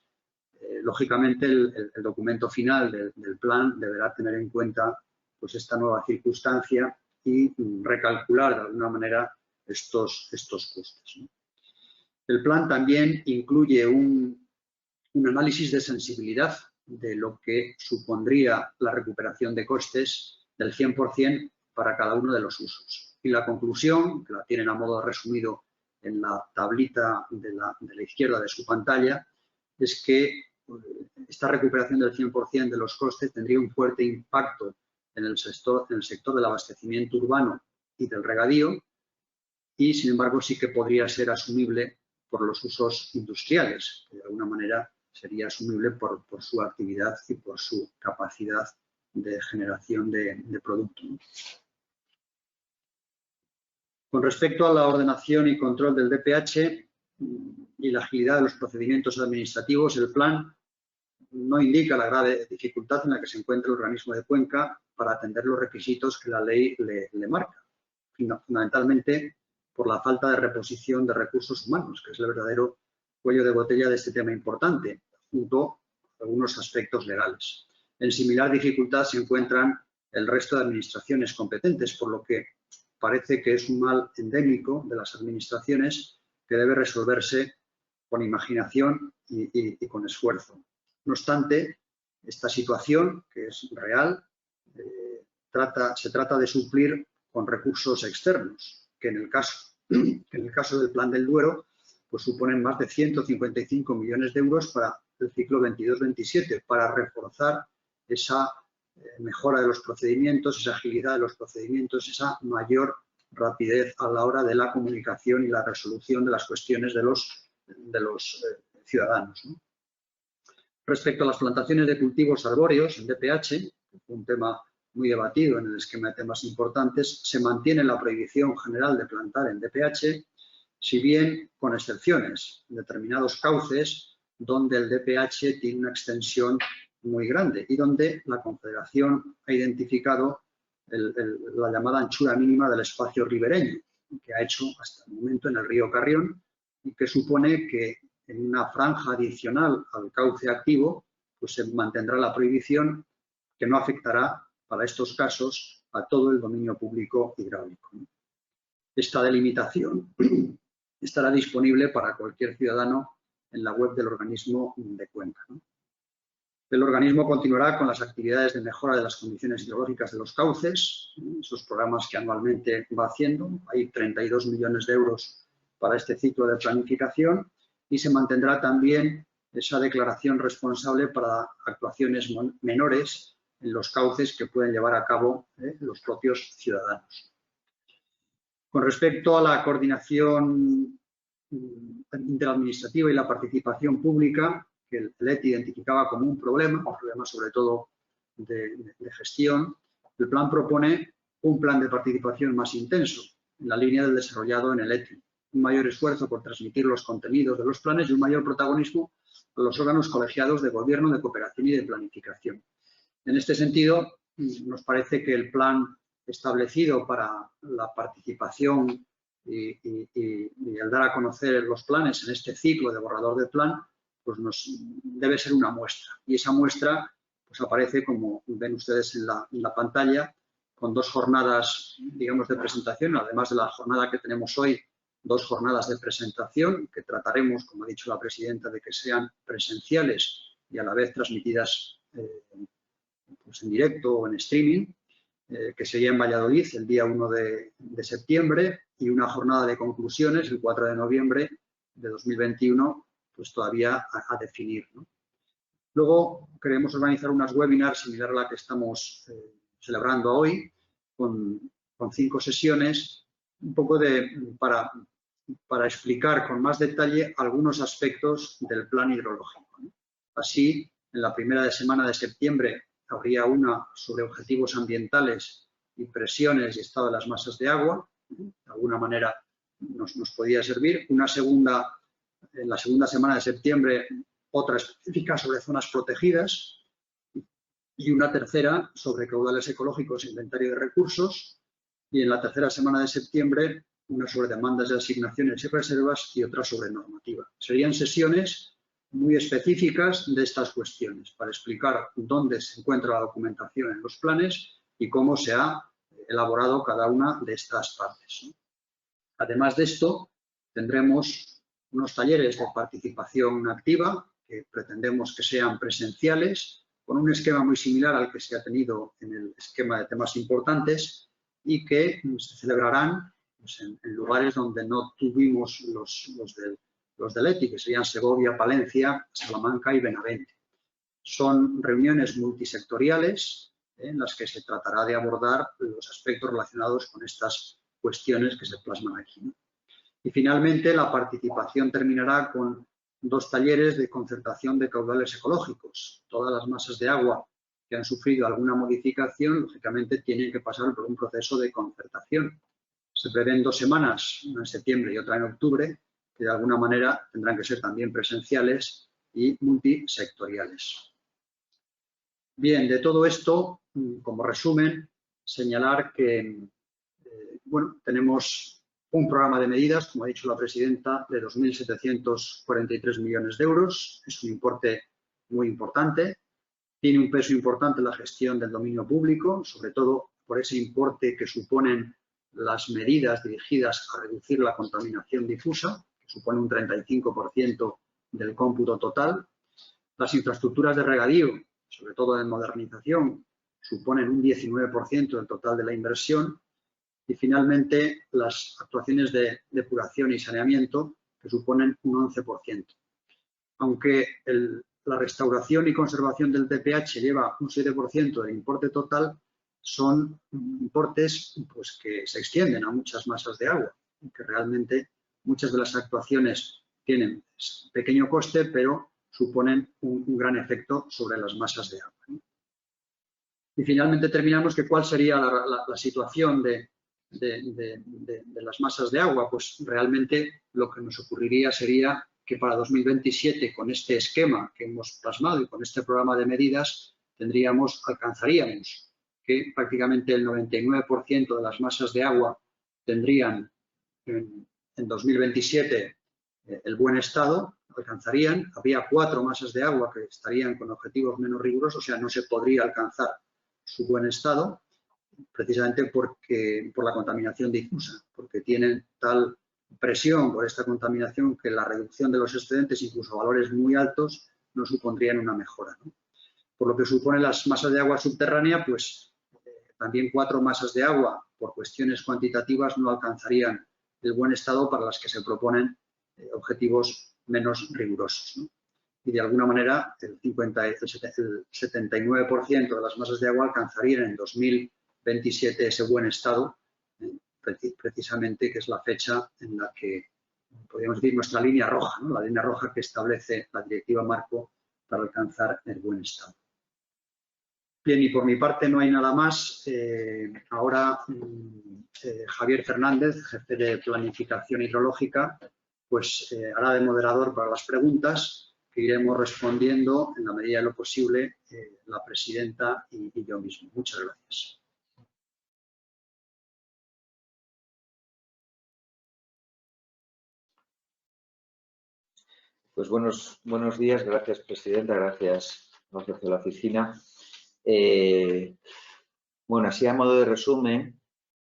Lógicamente, el documento final del plan deberá tener en cuenta pues, esta nueva circunstancia y recalcular de alguna manera estos costes, ¿no? El plan también incluye un análisis de sensibilidad de lo que supondría la recuperación de costes del 100% para cada uno de los usos. Y la conclusión, que la tienen a modo resumido en la tablita de la izquierda de su pantalla, es que esta recuperación del 100% de los costes tendría un fuerte impacto en el sector del abastecimiento urbano y del regadío y, sin embargo, sí que podría ser asumible por los usos industriales, que de alguna manera sería asumible por su actividad y por su capacidad de generación de producto. Con respecto a la ordenación y control del DPH y la agilidad de los procedimientos administrativos, el plan no indica la grave dificultad en la que se encuentra el organismo de Cuenca para atender los requisitos que la ley le marca, fundamentalmente por la falta de reposición de recursos humanos, que es el verdadero cuello de botella de este tema importante, junto a algunos aspectos legales. En similar dificultad se encuentran el resto de administraciones competentes, por lo que parece que es un mal endémico de las administraciones que debe resolverse con imaginación y con esfuerzo. No obstante, esta situación, que es real, se trata de suplir con recursos externos, que en el caso del Plan del Duero pues suponen más de 155 millones de euros para el ciclo 22-27, para reforzar esa mejora de los procedimientos, esa agilidad de los procedimientos, esa mayor rapidez a la hora de la comunicación y la resolución de las cuestiones de los ciudadanos, ¿no? Respecto a las plantaciones de cultivos arbóreos, el DPH, un tema muy debatido en el esquema de temas importantes, se mantiene la prohibición general de plantar en DPH, si bien con excepciones, en determinados cauces donde el DPH tiene una extensión muy grande y donde la Confederación ha identificado la llamada anchura mínima del espacio ribereño, que ha hecho hasta el momento en el río Carrión y que supone que en una franja adicional al cauce activo pues se mantendrá la prohibición que no afectará para estos casos a todo el dominio público hidráulico. Esta delimitación estará disponible para cualquier ciudadano en la web del organismo de Cuenca. El organismo continuará con las actividades de mejora de las condiciones hidrológicas de los cauces, esos programas que anualmente va haciendo. Hay 32 millones de euros para este ciclo de planificación y se mantendrá también esa declaración responsable para actuaciones menores en los cauces que pueden llevar a cabo los propios ciudadanos. Con respecto a la coordinación interadministrativa y la participación pública, que el ETI identificaba como un problema sobre todo de gestión, el plan propone un plan de participación más intenso, en la línea del desarrollado en el ETI, un mayor esfuerzo por transmitir los contenidos de los planes y un mayor protagonismo a los órganos colegiados de gobierno, de cooperación y de planificación. En este sentido, nos parece que el plan establecido para la participación y el dar a conocer los planes en este ciclo de borrador de plan, pues debe ser una muestra. Y esa muestra pues aparece, como ven ustedes en la pantalla, con dos jornadas, digamos, de presentación, además de la jornada que tenemos hoy, dos jornadas de presentación que trataremos, como ha dicho la presidenta, de que sean presenciales y a la vez transmitidas pues en directo o en streaming, que sería en Valladolid el día 1 de septiembre y una jornada de conclusiones el 4 de noviembre de 2021, pues todavía a definir, ¿no? Luego queremos organizar unas webinars similar a la que estamos celebrando hoy, con 5 sesiones, un poco para explicar con más detalle algunos aspectos del plan hidrológico, ¿no? Así, en la primera semana de septiembre habría una sobre objetivos ambientales y presiones y estado de las masas de agua, de alguna manera nos podía servir. Una segunda, en la segunda semana de septiembre, otra específica sobre zonas protegidas y una tercera sobre caudales ecológicos e inventario de recursos. Y en la tercera semana de septiembre, una sobre demandas de asignaciones y reservas y otra sobre normativa. Serían sesiones muy específicas de estas cuestiones para explicar dónde se encuentra la documentación en los planes y cómo se ha elaborado cada una de estas partes, ¿no? Además de esto, tendremos unos talleres de participación activa que pretendemos que sean presenciales, con un esquema muy similar al que se ha tenido en el esquema de temas importantes y que se celebrarán pues, en lugares donde no tuvimos los del ETI, que serían Segovia, Palencia, Salamanca y Benavente. Son reuniones multisectoriales en las que se tratará de abordar los aspectos relacionados con estas cuestiones que se plasman aquí, ¿no? Y finalmente la participación terminará con 2 talleres de concertación de caudales ecológicos. Todas las masas de agua que han sufrido alguna modificación, lógicamente, tienen que pasar por un proceso de concertación. Se prevén 2 semanas, una en septiembre y otra en octubre, que de alguna manera tendrán que ser también presenciales y multisectoriales. Bien, de todo esto, como resumen, señalar que bueno, tenemos un programa de medidas, como ha dicho la presidenta, de 2.743 millones de euros. Es un importe muy importante. Tiene un peso importante en la gestión del dominio público, sobre todo por ese importe que suponen las medidas dirigidas a reducir la contaminación difusa, que supone un 35% del cómputo total. Las infraestructuras de regadío, sobre todo de modernización, suponen un 19% del total de la inversión. Y finalmente, las actuaciones de depuración y saneamiento, que suponen un 11%. Aunque la restauración y conservación del DPH lleva un 7% del importe total, son importes pues, que se extienden a muchas masas de agua, que realmente muchas de las actuaciones tienen pequeño coste, pero suponen un gran efecto sobre las masas de agua, ¿no? Y finalmente terminamos que cuál sería la situación de las masas de agua. Pues realmente lo que nos ocurriría sería que para 2027, con este esquema que hemos plasmado y con este programa de medidas, alcanzaríamos que prácticamente el 99% de las masas de agua tendrían en 2027 el buen estado, habría 4 masas de agua que estarían con objetivos menos rigurosos, o sea, no se podría alcanzar su buen estado, precisamente por la contaminación difusa, porque tienen tal presión por esta contaminación que la reducción de los excedentes, incluso a valores muy altos, no supondrían una mejora, ¿no? Por lo que supone las masas de agua subterránea, pues también 4 masas de agua, por cuestiones cuantitativas, no alcanzarían el buen estado para las que se proponen objetivos menos rigurosos, ¿no? Y de alguna manera el 79% de las masas de agua alcanzarían en 2027 ese buen estado, precisamente que es la fecha en la que, podríamos decir, nuestra línea roja, ¿no? La línea roja que establece la directiva marco para alcanzar el buen estado. Bien, y por mi parte no hay nada más. Ahora Javier Fernández, jefe de Planificación Hidrológica, pues hará de moderador para las preguntas que iremos respondiendo en la medida de lo posible la presidenta y yo mismo. Muchas gracias. Pues buenos días, gracias presidenta, gracias a la oficina. Bueno, así a modo de resumen,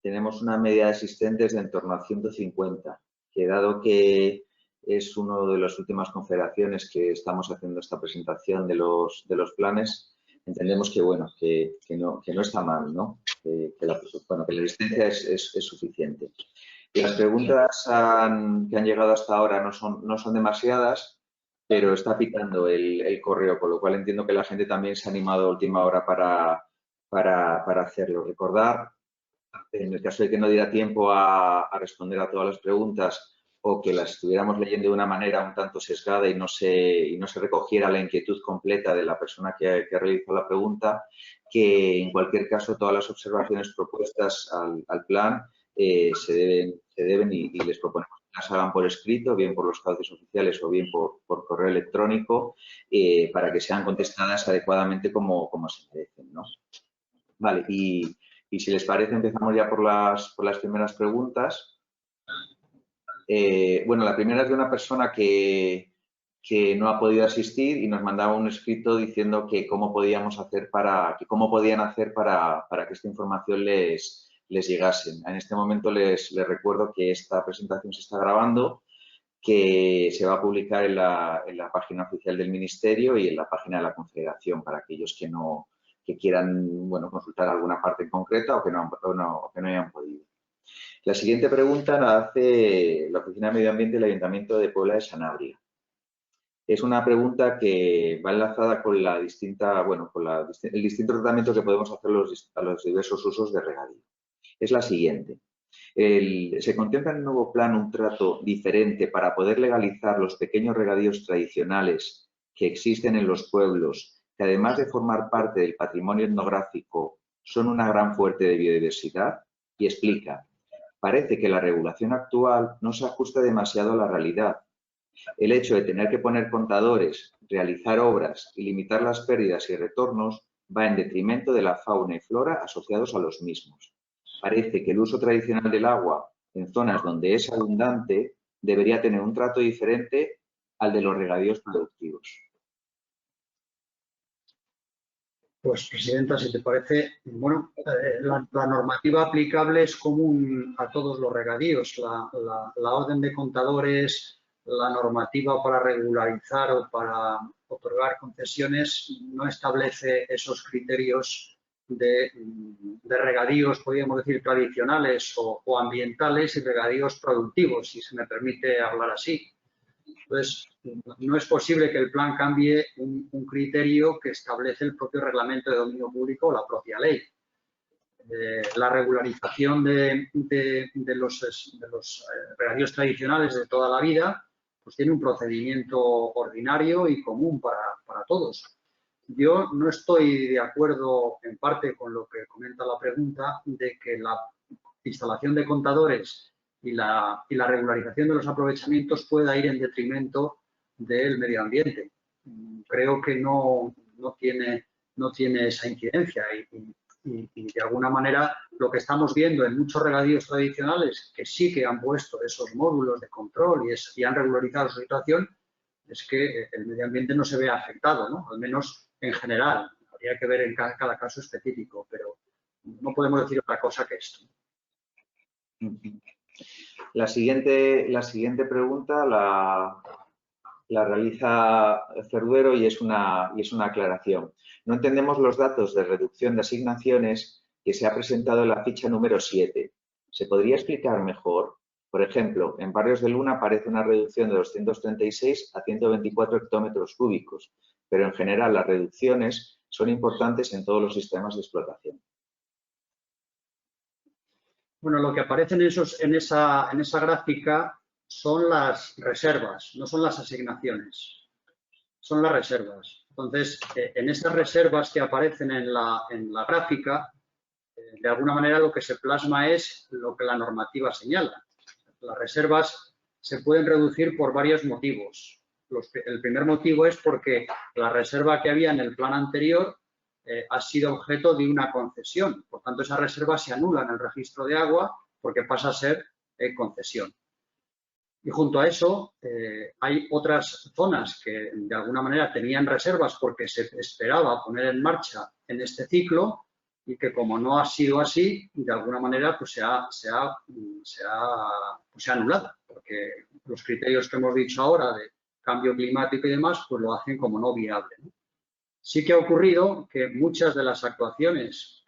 tenemos una media de asistentes de en torno a 150, que dado que es una de las últimas confederaciones que estamos haciendo esta presentación de los planes, entendemos que, bueno, que no está mal, ¿no? Que la asistencia es suficiente. Las preguntas que han llegado hasta ahora no son demasiadas, pero está picando el correo, con lo cual entiendo que la gente también se ha animado a última hora para hacerlo. Recordar, en el caso de que no diera tiempo a responder a todas las preguntas o que las estuviéramos leyendo de una manera un tanto sesgada y no se recogiera la inquietud completa de la persona que realizó la pregunta, que en cualquier caso todas las observaciones propuestas al plan se deben y les proponemos que las hagan por escrito, bien por los cauces oficiales o bien por correo electrónico, para que sean contestadas adecuadamente como se merecen, ¿no? Vale, y si les parece empezamos ya por las primeras preguntas. Bueno, la primera es de una persona que no ha podido asistir y nos mandaba un escrito diciendo que cómo podían hacer para que esta información les llegase. En este momento les recuerdo que esta presentación se está grabando, que se va a publicar en la página oficial del Ministerio y en la página de la Confederación para aquellos que quieran, bueno, consultar alguna parte en concreta o que no hayan podido. La siguiente pregunta la hace la Oficina de Medio Ambiente del Ayuntamiento de Puebla de Sanabria. Es una pregunta que va enlazada con el distinto tratamiento que podemos hacer a los diversos usos de regadío. Es la siguiente. ¿Se contempla en el nuevo plan un trato diferente para poder legalizar los pequeños regadíos tradicionales que existen en los pueblos, que además de formar parte del patrimonio etnográfico, son una gran fuente de biodiversidad? Y explica. Parece que la regulación actual no se ajusta demasiado a la realidad. El hecho de tener que poner contadores, realizar obras y limitar las pérdidas y retornos va en detrimento de la fauna y flora asociados a los mismos. Parece que el uso tradicional del agua en zonas donde es abundante debería tener un trato diferente al de los regadíos productivos. Pues, presidenta, si te parece, bueno, la normativa aplicable es común a todos los regadíos. La orden de contadores, la normativa para regularizar o para otorgar concesiones no establece esos criterios de regadíos, podríamos decir, tradicionales o ambientales y regadíos productivos, si se me permite hablar así. Entonces, no es posible que el plan cambie un criterio que establece el propio reglamento de dominio público o la propia ley. La regularización de los regadíos tradicionales de toda la vida pues tiene un procedimiento ordinario y común para todos. Yo no estoy de acuerdo en parte con lo que comenta la pregunta de que la instalación de contadores y la regularización de los aprovechamientos pueda ir en detrimento del medio ambiente. Creo que no tiene esa incidencia y de alguna manera lo que estamos viendo en muchos regadíos tradicionales que sí que han puesto esos módulos de control y han regularizado su situación es que el medio ambiente no se ve afectado, ¿no? Al menos en general. Habría que ver en cada caso específico, pero no podemos decir otra cosa que esto. La siguiente pregunta la realiza Cerduero y es una aclaración. No entendemos los datos de reducción de asignaciones que se ha presentado en la ficha número 7. ¿Se podría explicar mejor? Por ejemplo, en Barrios de Luna aparece una reducción de 236 a 124 hectómetros cúbicos, pero en general las reducciones son importantes en todos los sistemas de explotación. Bueno, lo que aparece en esa gráfica son las reservas, no son las asignaciones. Son las reservas. Entonces, en esas reservas que aparecen en la gráfica, de alguna manera lo que se plasma es lo que la normativa señala. Las reservas se pueden reducir por varios motivos. El primer motivo es porque la reserva que había en el plan anterior ha sido objeto de una concesión. Por tanto, esa reserva se anula en el registro de agua porque pasa a ser concesión. Y junto a eso, hay otras zonas que de alguna manera tenían reservas porque se esperaba poner en marcha en este ciclo y que como no ha sido así, de alguna manera pues se ha anulado, porque los criterios que hemos dicho ahora de cambio climático y demás, pues lo hacen como no viable, ¿no? Sí que ha ocurrido que muchas de las actuaciones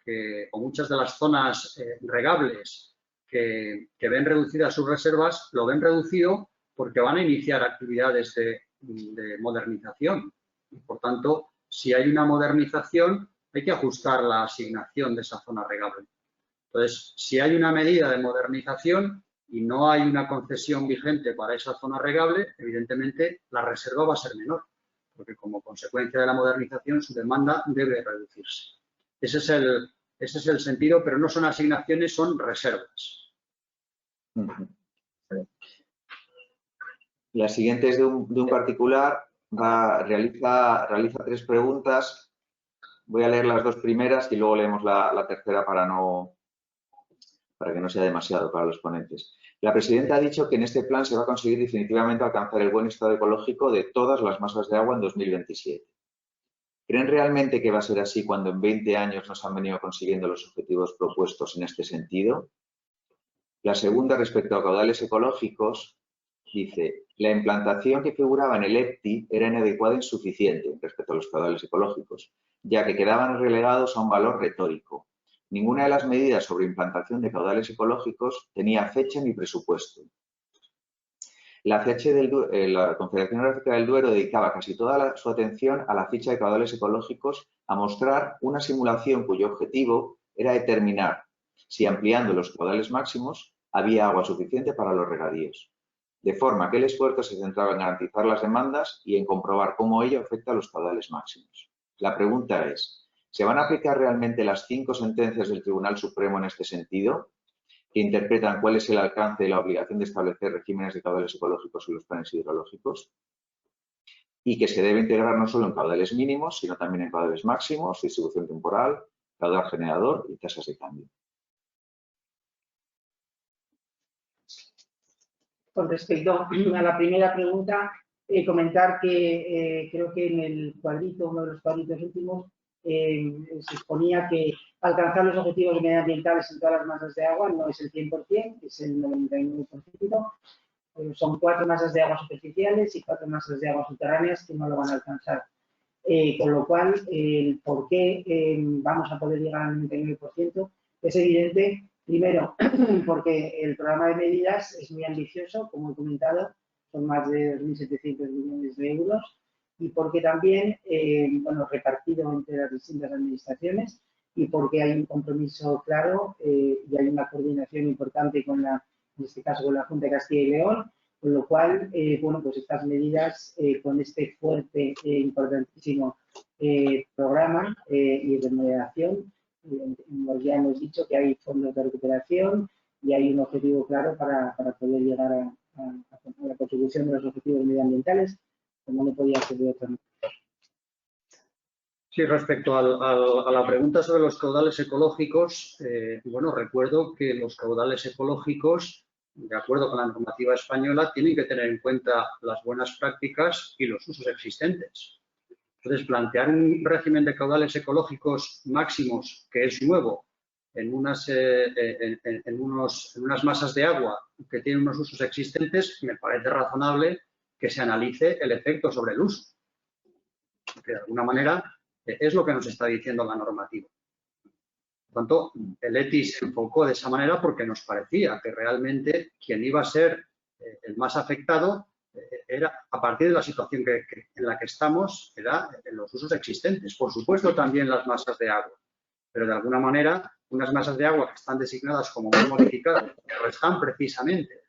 o muchas de las zonas regables que ven reducidas sus reservas, lo ven reducido porque van a iniciar actividades de modernización. Y, por tanto, si hay una modernización, hay que ajustar la asignación de esa zona regable. Entonces, si hay una medida de modernización y no hay una concesión vigente para esa zona regable, evidentemente la reserva va a ser menor, porque como consecuencia de la modernización su demanda debe reducirse. Ese es el sentido, pero no son asignaciones, son reservas. La siguiente es de un particular, realiza 3 preguntas. Voy a leer las 2 primeras y luego leemos la tercera para que no sea demasiado para los ponentes. La presidenta ha dicho que en este plan se va a conseguir definitivamente alcanzar el buen estado ecológico de todas las masas de agua en 2027. ¿Creen realmente que va a ser así cuando en 20 años no se han venido consiguiendo los objetivos propuestos en este sentido? La segunda, respecto a caudales ecológicos, dice, la implantación que figuraba en el EPTI era inadecuada e insuficiente respecto a los caudales ecológicos, ya que quedaban relegados a un valor retórico. Ninguna de las medidas sobre implantación de caudales ecológicos tenía fecha ni presupuesto. La Confederación Hidrográfica del Duero dedicaba casi toda su atención a la ficha de caudales ecológicos a mostrar una simulación cuyo objetivo era determinar si ampliando los caudales máximos había agua suficiente para los regadíos. De forma que el esfuerzo se centraba en garantizar las demandas y en comprobar cómo ello afecta a los caudales máximos. La pregunta es, ¿se van a aplicar realmente las 5 sentencias del Tribunal Supremo en este sentido, que interpretan cuál es el alcance de la obligación de establecer regímenes de caudales ecológicos en los planes hidrológicos? Y que se debe integrar no solo en caudales mínimos, sino también en caudales máximos, distribución temporal, caudal generador y tasas de cambio. Con respecto a la primera pregunta, comentar que creo que en el cuadrito, uno de los cuadritos últimos, se exponía que alcanzar los objetivos medioambientales en todas las masas de agua no es el 100%, es el 99%. Son 4 masas de agua superficiales y 4 masas de agua subterráneas que no lo van a alcanzar. Con lo cual, el por qué vamos a poder llegar al 99% es evidente. Primero, porque el programa de medidas es muy ambicioso, como he comentado, son más de 2.700 millones de euros, y porque también, repartido entre las distintas administraciones, y porque hay un compromiso claro y hay una coordinación importante en este caso con la Junta de Castilla y León, Con lo cual, bueno, pues estas medidas con este fuerte e importantísimo programa y remuneración, ya hemos dicho que hay fondos de recuperación y hay un objetivo claro para poder llegar a la consecución de los objetivos medioambientales, como no podía ser de otra manera. Sí, respecto a la pregunta sobre los caudales ecológicos, bueno, recuerdo que los caudales ecológicos, de acuerdo con la normativa española, tienen que tener en cuenta las buenas prácticas y los usos existentes. Entonces, plantear un régimen de caudales ecológicos máximos, que es nuevo, en unas masas de agua que tienen unos usos existentes, me parece razonable que se analice el efecto sobre el uso. Porque de alguna manera es lo que nos está diciendo la normativa. Por tanto, el ETI se enfocó de esa manera porque nos parecía que realmente quien iba a ser el más afectado era, a partir de la situación en la que estamos, era en los usos existentes. Por supuesto, también las masas de agua, pero de alguna manera unas masas de agua que están designadas como muy modificadas, que lo están precisamente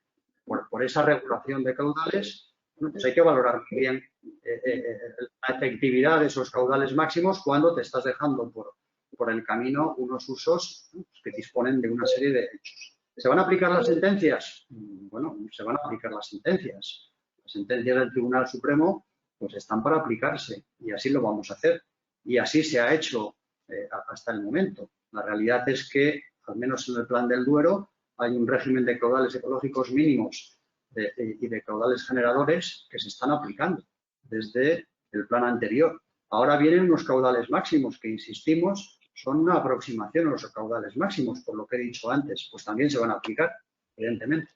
por esa regulación de caudales, bueno, pues hay que valorar bien la efectividad de esos caudales máximos cuando te estás dejando por el camino unos usos que disponen de una serie de hechos. ¿Se van a aplicar las sentencias? Bueno, se van a aplicar las sentencias. Las sentencias del Tribunal Supremo pues están para aplicarse y así lo vamos a hacer. Y así se ha hecho hasta el momento. La realidad es que, al menos en el Plan del Duero, hay un régimen de caudales ecológicos mínimos y de caudales generadores que se están aplicando desde el plan anterior. Ahora vienen unos caudales máximos que, insistimos, son una aproximación a los caudales máximos, por lo que he dicho antes, pues también se van a aplicar, evidentemente.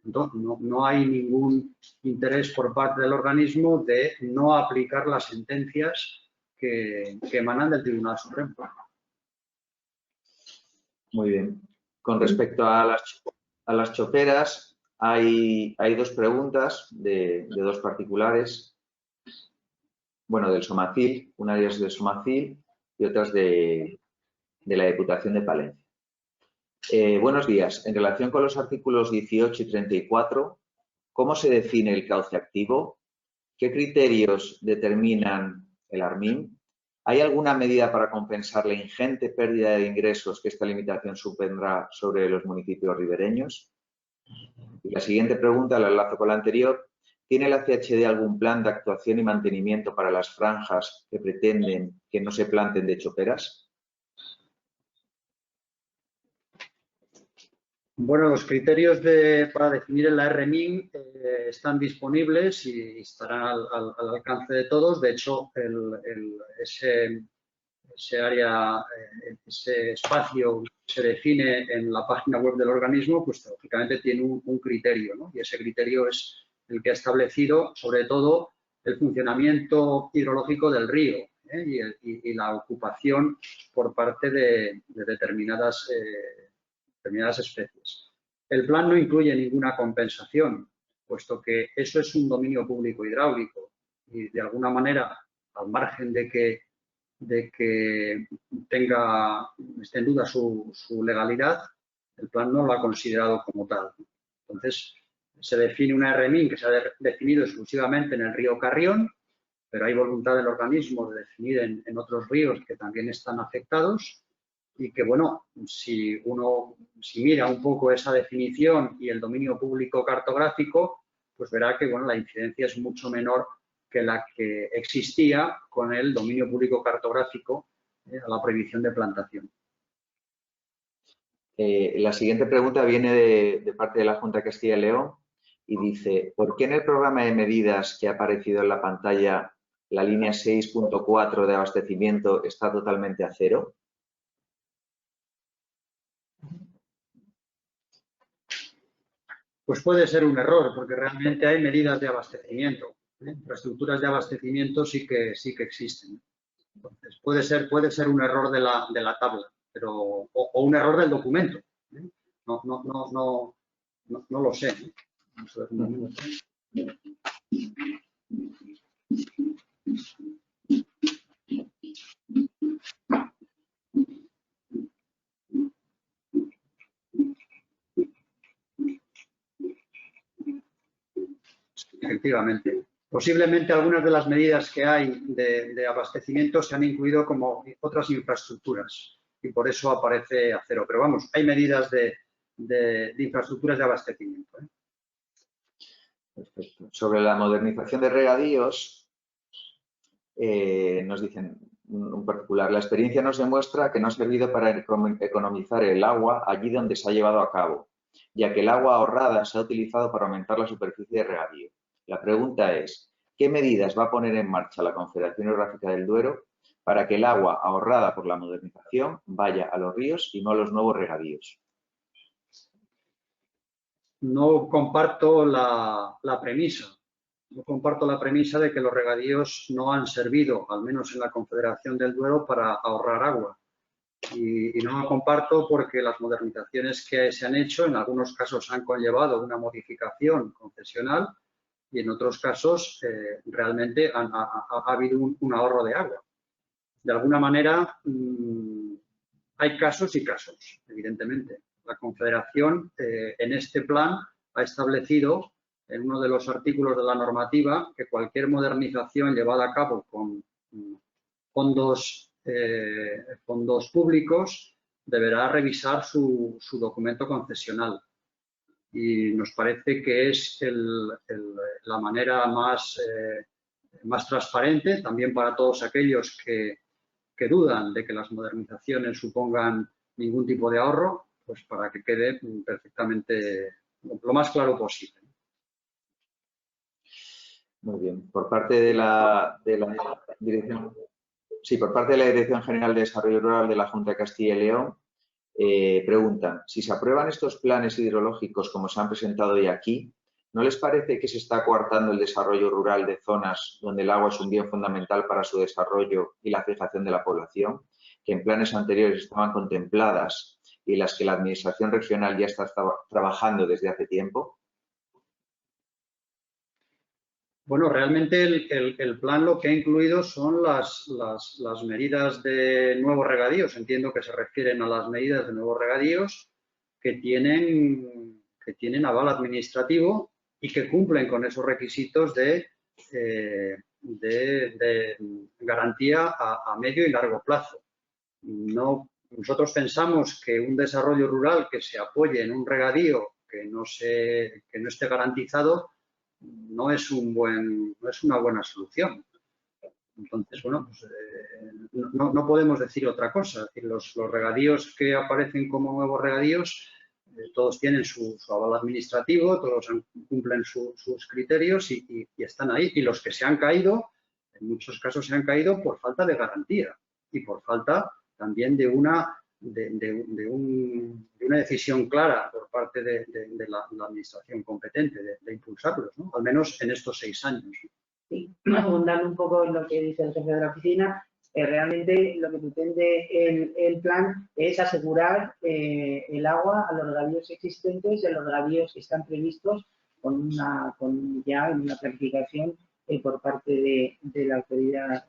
Entonces, no hay ningún interés por parte del organismo de no aplicar las sentencias que emanan del Tribunal Supremo. Muy bien. Con respecto a las choperas, hay dos preguntas de dos particulares. Bueno, del Somacil, una de ellas del Somacil y otras de la Diputación de Palencia. Buenos días. En relación con los artículos 18 y 34, ¿cómo se define el cauce activo? ¿Qué criterios determinan el ARMIN? ¿Hay alguna medida para compensar la ingente pérdida de ingresos que esta limitación supondrá sobre los municipios ribereños? Y la siguiente pregunta, la enlazo con la anterior. ¿Tiene la CHD algún plan de actuación y mantenimiento para las franjas que pretenden que no se planten de choperas? Bueno, los criterios para definir el ARMIN están disponibles y estarán al alcance de todos. De hecho, ese área, ese espacio se define en la página web del organismo, pues lógicamente tiene un criterio, ¿no? Y ese criterio es el que ha establecido, sobre todo, el funcionamiento hidrológico del río y la ocupación por parte de determinadas especies. El plan no incluye ninguna compensación, puesto que eso es un dominio público hidráulico y, de alguna manera, al margen de que esté en duda su legalidad, el plan no lo ha considerado como tal. Entonces, se define una RMIN que se ha definido exclusivamente en el río Carrión, pero hay voluntad del organismo de definir en otros ríos que también están afectados y que, bueno, si mira un poco esa definición y el dominio público cartográfico, pues verá que, bueno, la incidencia es mucho menor que la que existía con el dominio público cartográfico a la prohibición de plantación. La siguiente pregunta viene de parte de la Junta de Castilla y León y dice, ¿por qué en el programa de medidas que ha aparecido en la pantalla la línea 6.4 de abastecimiento está totalmente a cero? Pues puede ser un error, porque realmente hay medidas de abastecimiento. Infraestructuras de abastecimiento sí que existen. Entonces, puede ser un error de la tabla, pero, o un error del documento. No lo sé. Vamos a ver un minuto. efectivamente. Posiblemente algunas de las medidas que hay de abastecimiento se han incluido como otras infraestructuras y por eso aparece a cero. Pero vamos, hay medidas de infraestructuras de abastecimiento. Perfecto. Sobre la modernización de regadíos, nos dicen un particular, la experiencia nos demuestra que no ha servido para economizar el agua allí donde se ha llevado a cabo, ya que el agua ahorrada se ha utilizado para aumentar la superficie de regadío. La pregunta es, ¿qué medidas va a poner en marcha la Confederación Hidrográfica del Duero para que el agua ahorrada por la modernización vaya a los ríos y no a los nuevos regadíos? No comparto la premisa. No comparto la premisa de que los regadíos no han servido, al menos en la Confederación del Duero, para ahorrar agua. Y no lo comparto porque las modernizaciones que se han hecho en algunos casos han conllevado una modificación concesional y en otros casos realmente ha habido un ahorro de agua. De alguna manera hay casos y casos, evidentemente. La Confederación en este plan ha establecido en uno de los artículos de la normativa que cualquier modernización llevada a cabo con fondos públicos deberá revisar su documento concesional. Y nos parece que es la manera más transparente, también para todos aquellos que dudan de que las modernizaciones supongan ningún tipo de ahorro, pues para que quede perfectamente lo más claro posible. Muy bien. Por parte de la Dirección... Sí, por parte de la Dirección General de Desarrollo Rural de la Junta de Castilla y León, preguntan, si se aprueban estos planes hidrológicos como se han presentado hoy aquí, ¿no les parece que se está coartando el desarrollo rural de zonas donde el agua es un bien fundamental para su desarrollo y la fijación de la población, que en planes anteriores estaban contempladas y las que la Administración regional ya está trabajando desde hace tiempo? Bueno, realmente el plan lo que ha incluido son las medidas de nuevos regadíos. Entiendo que se refieren a las medidas de nuevos regadíos que tienen aval administrativo y que cumplen con esos requisitos de garantía a medio y largo plazo. Nosotros pensamos que un desarrollo rural que se apoye en un regadío que no esté garantizado no es una buena solución. Entonces, bueno, pues, no podemos decir otra cosa. Los regadíos que aparecen como nuevos regadíos, todos tienen su aval administrativo, todos cumplen sus criterios y están ahí. Y los que se han caído, en muchos casos se han caído por falta de garantía y por falta también de una decisión clara por parte de la administración competente de impulsarlos, ¿no? Al menos en estos 6 años. Sí, abundando un poco en lo que dice el jefe de la oficina, realmente lo que pretende el plan es asegurar el agua a los regadíos existentes y a los regadíos que están previstos con ya una planificación por parte de la autoridad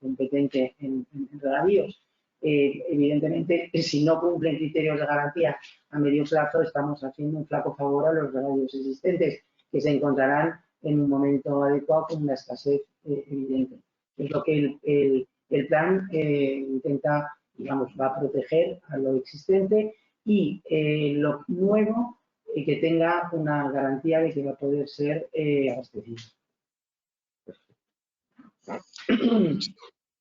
competente en regadíos. Evidentemente, si no cumplen criterios de garantía a medio plazo, estamos haciendo un flaco favor a los regadíos existentes, que se encontrarán en un momento adecuado con una escasez evidente. Es lo que el plan intenta, digamos, va a proteger a lo existente y lo nuevo que tenga una garantía de que va a poder ser abastecido.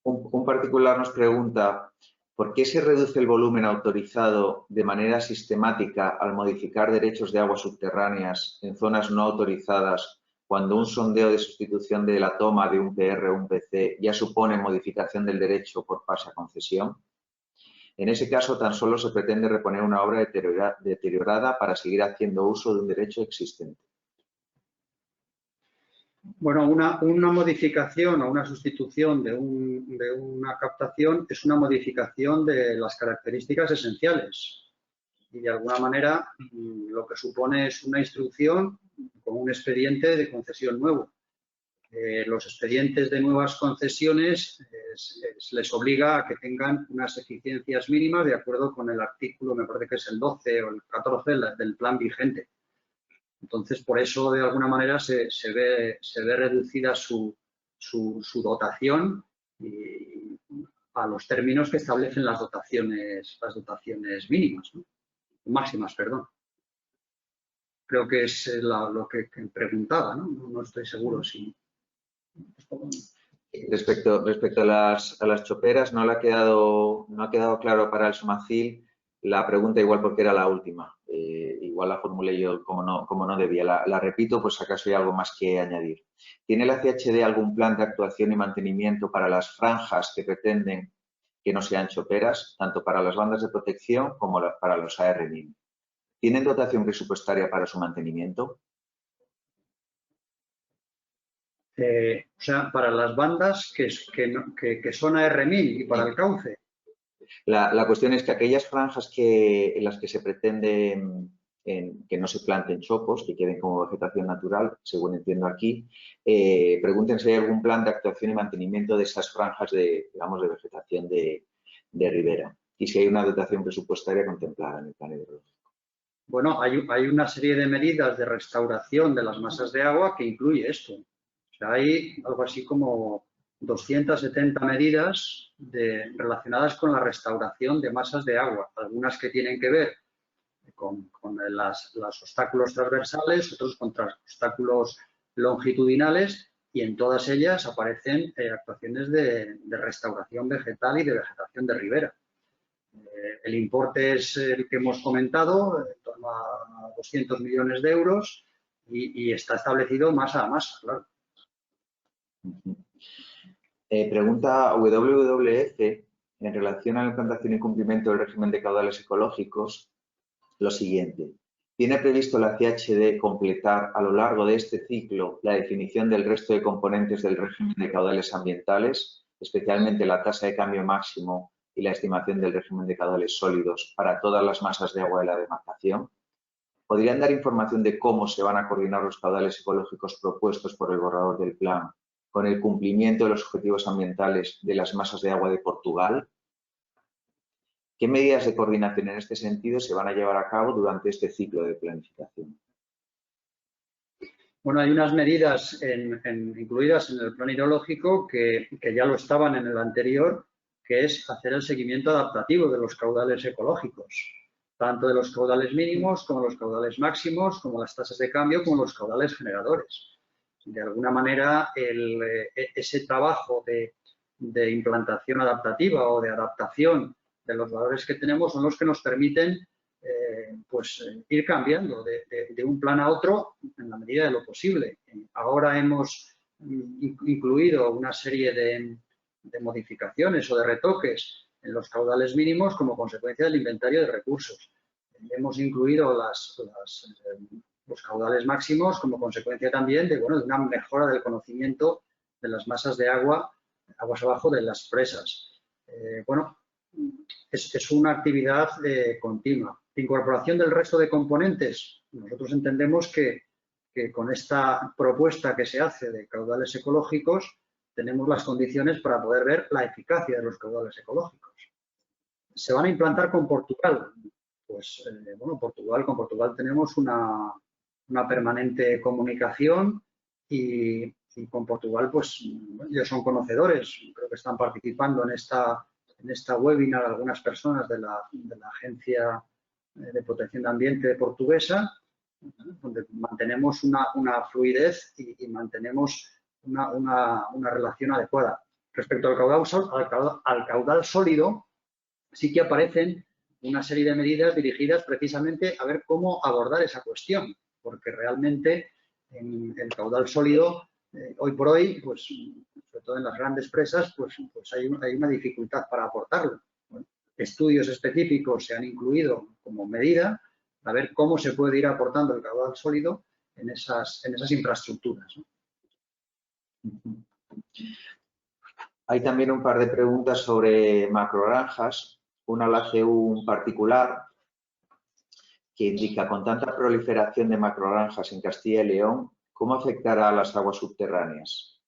Un particular nos pregunta, ¿por qué se reduce el volumen autorizado de manera sistemática al modificar derechos de aguas subterráneas en zonas no autorizadas cuando un sondeo de sustitución de la toma de un PR o un PC ya supone modificación del derecho por pase a concesión? En ese caso, tan solo se pretende reponer una obra deteriorada para seguir haciendo uso de un derecho existente. Bueno, una modificación o una sustitución de una captación es una modificación de las características esenciales y de alguna manera lo que supone es una instrucción con un expediente de concesión nuevo. Los expedientes de nuevas concesiones les obliga a que tengan unas eficiencias mínimas de acuerdo con el artículo, me parece que es el 12 o el 14 del plan vigente. Entonces, por eso, de alguna manera, se ve reducida su dotación a los términos que establecen las dotaciones mínimas, ¿no? Máximas, perdón. Creo que es lo que preguntaba, ¿no? No estoy seguro si... Respecto a las choperas, no ha quedado claro para el Somacil la pregunta, igual porque era la última. Igual la formulé yo como no debía. La repito, pues acaso hay algo más que añadir. ¿Tiene la CHD algún plan de actuación y mantenimiento para las franjas que pretenden que no sean choperas, tanto para las bandas de protección como para los ARMIN? ¿Tienen dotación presupuestaria para su mantenimiento? O sea, para las bandas que son ARMIN y para el cauce. La cuestión es que aquellas franjas en las que se pretende que no se planten chopos, que queden como vegetación natural, según entiendo aquí, pregunten si hay algún plan de actuación y mantenimiento de esas franjas de vegetación de ribera y si hay una dotación presupuestaria contemplada en el plan hidrológico. Bueno, hay una serie de medidas de restauración de las masas de agua que incluye esto. O sea, hay algo así como 270 medidas relacionadas con la restauración de masas de agua, algunas que tienen que ver con los obstáculos transversales, otros con obstáculos longitudinales, y en todas ellas aparecen actuaciones de restauración vegetal y de vegetación de ribera. El importe es el que hemos comentado, en torno a 200 millones de euros, y está establecido masa a masa, claro. Pregunta WWF en relación a la implantación y cumplimiento del régimen de caudales ecológicos lo siguiente. ¿Tiene previsto la CHD completar a lo largo de este ciclo la definición del resto de componentes del régimen de caudales ambientales, especialmente la tasa de cambio máximo y la estimación del régimen de caudales sólidos para todas las masas de agua de la demarcación? ¿Podrían dar información de cómo se van a coordinar los caudales ecológicos propuestos por el borrador del plan con el cumplimiento de los objetivos ambientales de las masas de agua de Portugal? ¿Qué medidas de coordinación en este sentido se van a llevar a cabo durante este ciclo de planificación? Bueno, hay unas medidas incluidas en el plan hidrológico que ya lo estaban en el anterior, que es hacer el seguimiento adaptativo de los caudales ecológicos, tanto de los caudales mínimos como los caudales máximos, como las tasas de cambio, como los caudales generadores. De alguna manera, ese trabajo de implantación adaptativa o de adaptación de los valores que tenemos son los que nos permiten ir cambiando de un plan a otro en la medida de lo posible. Ahora hemos incluido una serie de modificaciones o de retoques en los caudales mínimos como consecuencia del inventario de recursos. Hemos incluido los caudales máximos como consecuencia también de una mejora del conocimiento de las masas de aguas abajo de las presas. Es una actividad continua. De incorporación del resto de componentes, nosotros entendemos que con esta propuesta que se hace de caudales ecológicos tenemos las condiciones para poder ver la eficacia de los caudales ecológicos. ¿Se van a implantar con Portugal? Pues, con Portugal tenemos una permanente comunicación y con Portugal, pues, ellos son conocedores. Creo que están participando en esta webinar algunas personas de la Agencia de Protección de Ambiente portuguesa, donde mantenemos una fluidez y mantenemos una relación adecuada. Respecto al caudal sólido, sí que aparecen una serie de medidas dirigidas precisamente a ver cómo abordar esa cuestión, porque realmente en el caudal sólido, hoy por hoy, pues sobre todo en las grandes presas, pues hay una dificultad para aportarlo. Bueno, estudios específicos se han incluido como medida a ver cómo se puede ir aportando el caudal sólido en esas infraestructuras, ¿no? Hay también un par de preguntas sobre macrogranjas. Una la hace un particular que indica, con tanta proliferación de macrogranjas en Castilla y León, ¿cómo afectará a las aguas subterráneas?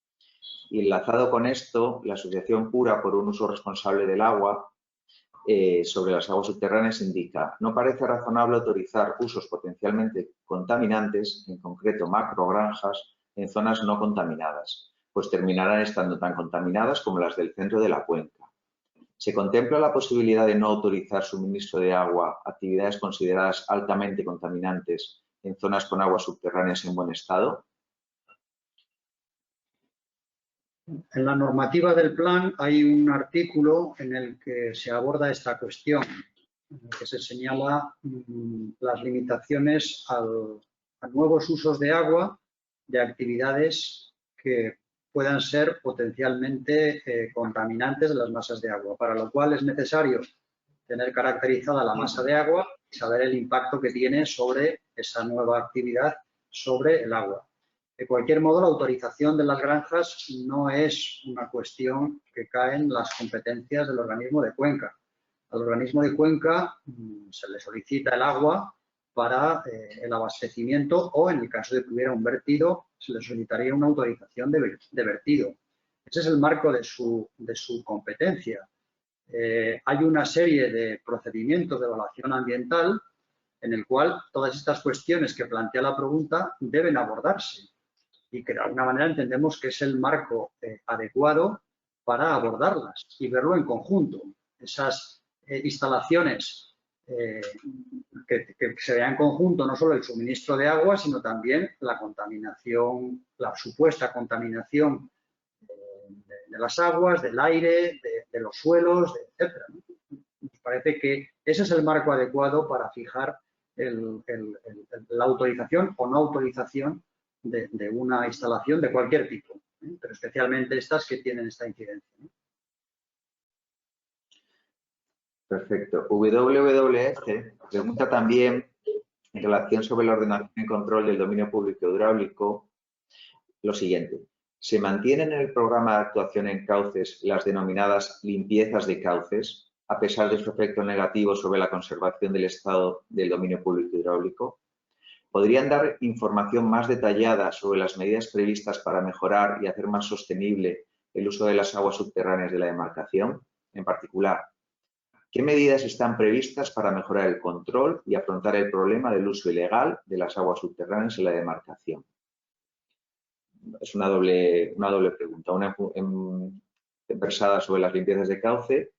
Y enlazado con esto, la Asociación Pura por un Uso Responsable del Agua sobre las aguas subterráneas indica: no parece razonable autorizar usos potencialmente contaminantes, en concreto macrogranjas, en zonas no contaminadas, pues terminarán estando tan contaminadas como las del centro de la cuenca. ¿Se contempla la posibilidad de no autorizar suministro de agua a actividades consideradas altamente contaminantes en zonas con aguas subterráneas en buen estado? En la normativa del plan hay un artículo en el que se aborda esta cuestión, en el que se señala las limitaciones a nuevos usos de agua de actividades que puedan ser potencialmente contaminantes de las masas de agua, para lo cual es necesario tener caracterizada la masa de agua y saber el impacto que tiene sobre esa nueva actividad sobre el agua. De cualquier modo, la autorización de las granjas no es una cuestión que cae en las competencias del organismo de cuenca. Al organismo de cuenca se le solicita el agua para el abastecimiento o, en el caso de que hubiera un vertido, se le solicitaría una autorización de vertido. Ese es el marco de su competencia. Hay una serie de procedimientos de evaluación ambiental en el cual todas estas cuestiones que plantea la pregunta deben abordarse y que de alguna manera entendemos que es el marco adecuado para abordarlas y verlo en conjunto. Esas instalaciones que se vean en conjunto, no solo el suministro de agua, sino también la contaminación, la supuesta contaminación de las aguas, del aire, de los suelos, etc. Nos parece que ese es el marco adecuado para fijar la autorización o no autorización de una instalación de cualquier tipo, pero especialmente estas que tienen esta incidencia. Perfecto. WWF pregunta también, en relación sobre la ordenación y control del dominio público hidráulico, lo siguiente: ¿se mantienen en el programa de actuación en cauces las denominadas limpiezas de cauces, a pesar de su efecto negativo sobre la conservación del estado del dominio público hidráulico? ¿Podrían dar información más detallada sobre las medidas previstas para mejorar y hacer más sostenible el uso de las aguas subterráneas de la demarcación? En particular, ¿qué medidas están previstas para mejorar el control y afrontar el problema del uso ilegal de las aguas subterráneas en la demarcación? Es una doble pregunta, una versada sobre las limpiezas de cauce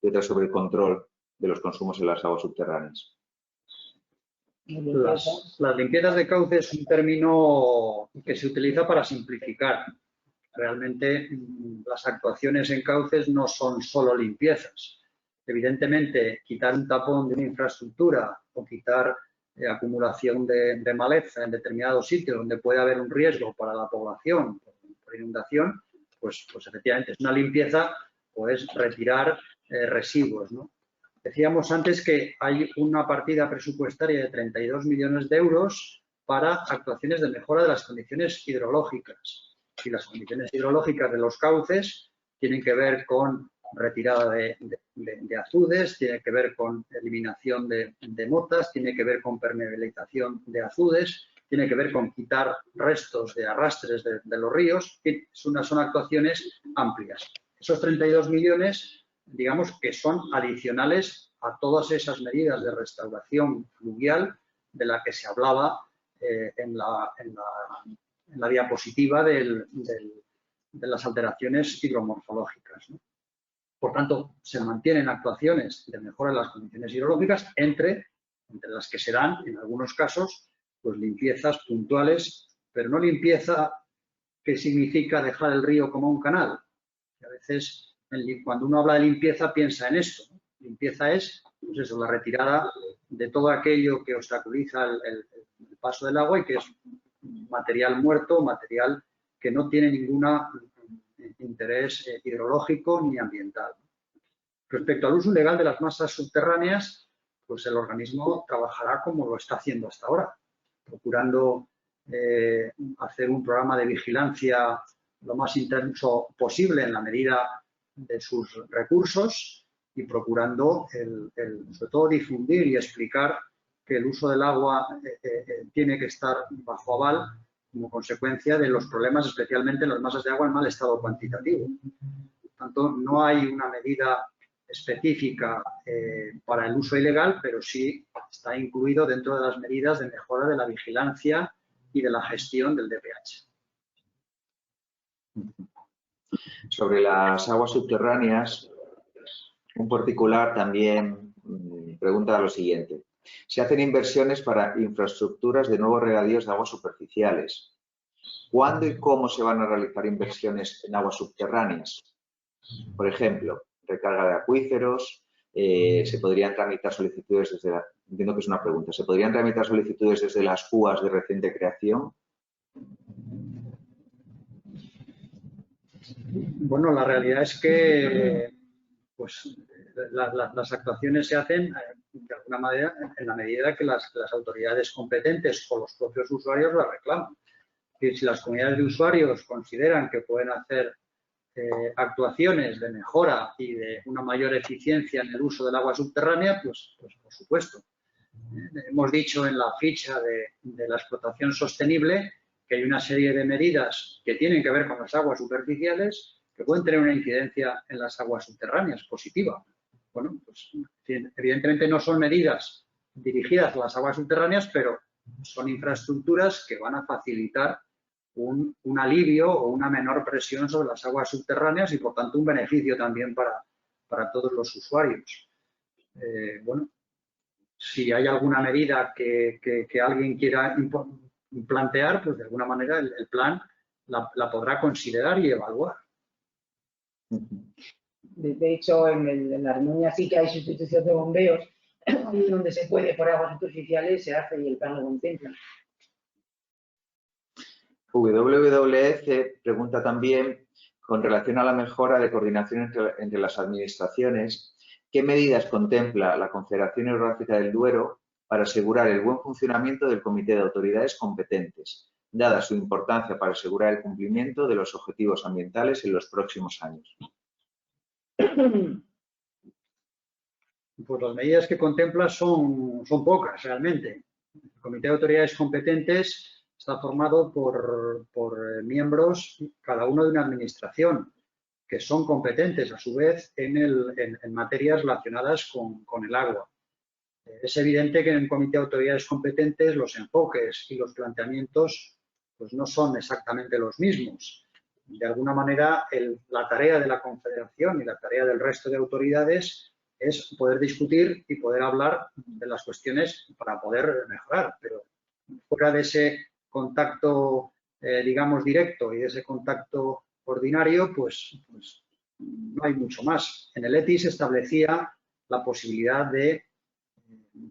y otra sobre el control de los consumos en las aguas subterráneas. Las limpiezas de cauce es un término que se utiliza para simplificar. Realmente las actuaciones en cauces no son solo limpiezas. Evidentemente, quitar un tapón de una infraestructura o quitar acumulación de maleza en determinados sitios donde puede haber un riesgo para la población por inundación, pues efectivamente es una limpieza, pues retirar residuos, ¿no? Decíamos antes que hay una partida presupuestaria de 32 millones de euros para actuaciones de mejora de las condiciones hidrológicas. Y las condiciones hidrológicas de los cauces tienen que ver con retirada de azudes, tiene que ver con eliminación de motas, tiene que ver con permeabilización de azudes, tiene que ver con quitar restos de arrastres de los ríos. Son actuaciones amplias. Esos 32 millones, digamos que son adicionales a todas esas medidas de restauración fluvial de la que se hablaba en la diapositiva de las alteraciones hidromorfológicas, ¿no? Por tanto, se mantienen actuaciones de mejora de las condiciones hidrológicas, entre las que se dan, en algunos casos, pues limpiezas puntuales, pero no limpieza que significa dejar el río como un canal. A veces, cuando uno habla de limpieza, piensa en esto, ¿no? Limpieza es, pues eso, la retirada de todo aquello que obstaculiza el paso del agua y que es material muerto, material que no tiene ningún interés hidrológico ni ambiental. Respecto al uso ilegal de las masas subterráneas, pues el organismo trabajará como lo está haciendo hasta ahora, procurando hacer un programa de vigilancia lo más intenso posible en la medida de sus recursos y procurando, sobre todo, difundir y explicar que el uso del agua tiene que estar bajo aval como consecuencia de los problemas, especialmente en las masas de agua en mal estado cuantitativo. Por tanto, no hay una medida específica para el uso ilegal, pero sí está incluido dentro de las medidas de mejora de la vigilancia y de la gestión del DPH. Sobre las aguas subterráneas, un particular también pregunta lo siguiente. Se hacen inversiones para infraestructuras de nuevos regadíos de aguas superficiales. ¿Cuándo y cómo se van a realizar inversiones en aguas subterráneas? Por ejemplo, recarga de acuíferos, se podrían tramitar solicitudes desde la... Entiendo que es una pregunta. ¿Se podrían tramitar solicitudes desde las CUAs de reciente creación? Bueno, la realidad es que pues, las actuaciones se hacen de alguna manera en la medida que las autoridades competentes o los propios usuarios las reclaman. Y si las comunidades de usuarios consideran que pueden hacer actuaciones de mejora y de una mayor eficiencia en el uso del agua subterránea, pues por supuesto. Hemos dicho en la ficha de la explotación sostenible que hay una serie de medidas que tienen que ver con las aguas superficiales que pueden tener una incidencia en las aguas subterráneas positiva. Bueno, pues evidentemente no son medidas dirigidas a las aguas subterráneas, pero son infraestructuras que van a facilitar un alivio o una menor presión sobre las aguas subterráneas y, por tanto, un beneficio también para todos los usuarios. Bueno, si hay alguna medida que alguien quiera plantear, pues de alguna manera el plan la podrá considerar y evaluar. De hecho, en la Armuña sí que hay sustitución de bombeos, donde se puede por aguas superficiales, se hace y el plan lo contempla. WWF pregunta también, con relación a la mejora de coordinación entre las administraciones, ¿qué medidas contempla la Confederación Hidrográfica del Duero para asegurar el buen funcionamiento del Comité de Autoridades Competentes, dada su importancia para asegurar el cumplimiento de los objetivos ambientales en los próximos años? Pues las medidas que contempla son pocas realmente. El Comité de Autoridades Competentes está formado por miembros, cada uno de una administración, que son competentes a su vez en materias relacionadas con el agua. Es evidente que en el Comité de Autoridades Competentes los enfoques y los planteamientos pues no son exactamente los mismos. De alguna manera, la tarea de la Confederación y la tarea del resto de autoridades es poder discutir y poder hablar de las cuestiones para poder mejorar, pero fuera de ese contacto, digamos, directo y de ese contacto ordinario, pues no hay mucho más. En el ETI se establecía la posibilidad de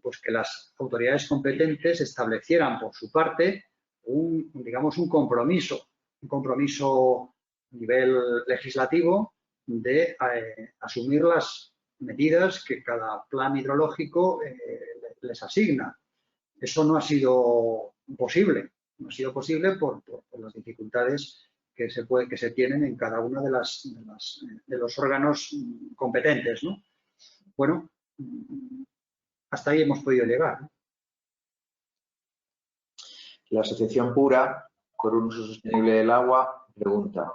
pues, que las autoridades competentes establecieran por su parte digamos, un compromiso a nivel legislativo de asumir las medidas que cada plan hidrológico les asigna. Eso no ha sido posible. No ha sido posible por las dificultades que se tienen en cada uno de los órganos competentes, ¿no? Bueno, hasta ahí hemos podido llegar, ¿no? La Asociación Pura por un uso sostenible del agua pregunta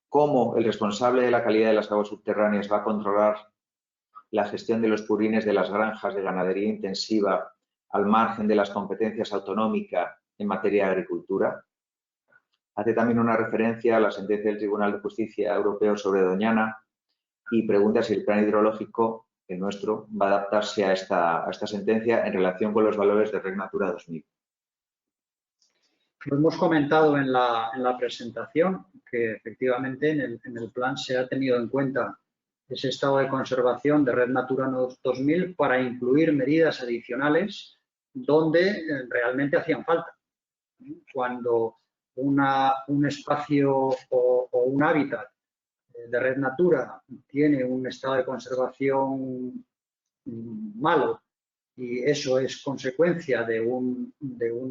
¿cómo el responsable de la calidad de las aguas subterráneas va a controlar la gestión de los purines de las granjas de ganadería intensiva al margen de las competencias autonómicas en materia de agricultura? Hace también una referencia a la sentencia del Tribunal de Justicia Europeo sobre Doñana y pregunta si el plan hidrológico, el nuestro, va a adaptarse a esta sentencia en relación con los valores de Red Natura 2000. Lo hemos comentado en la presentación que efectivamente en el plan se ha tenido en cuenta ese estado de conservación de Red Natura 2000 para incluir medidas adicionales donde realmente hacían falta. Cuando un espacio o un hábitat de Red Natura tiene un estado de conservación malo y eso es consecuencia de un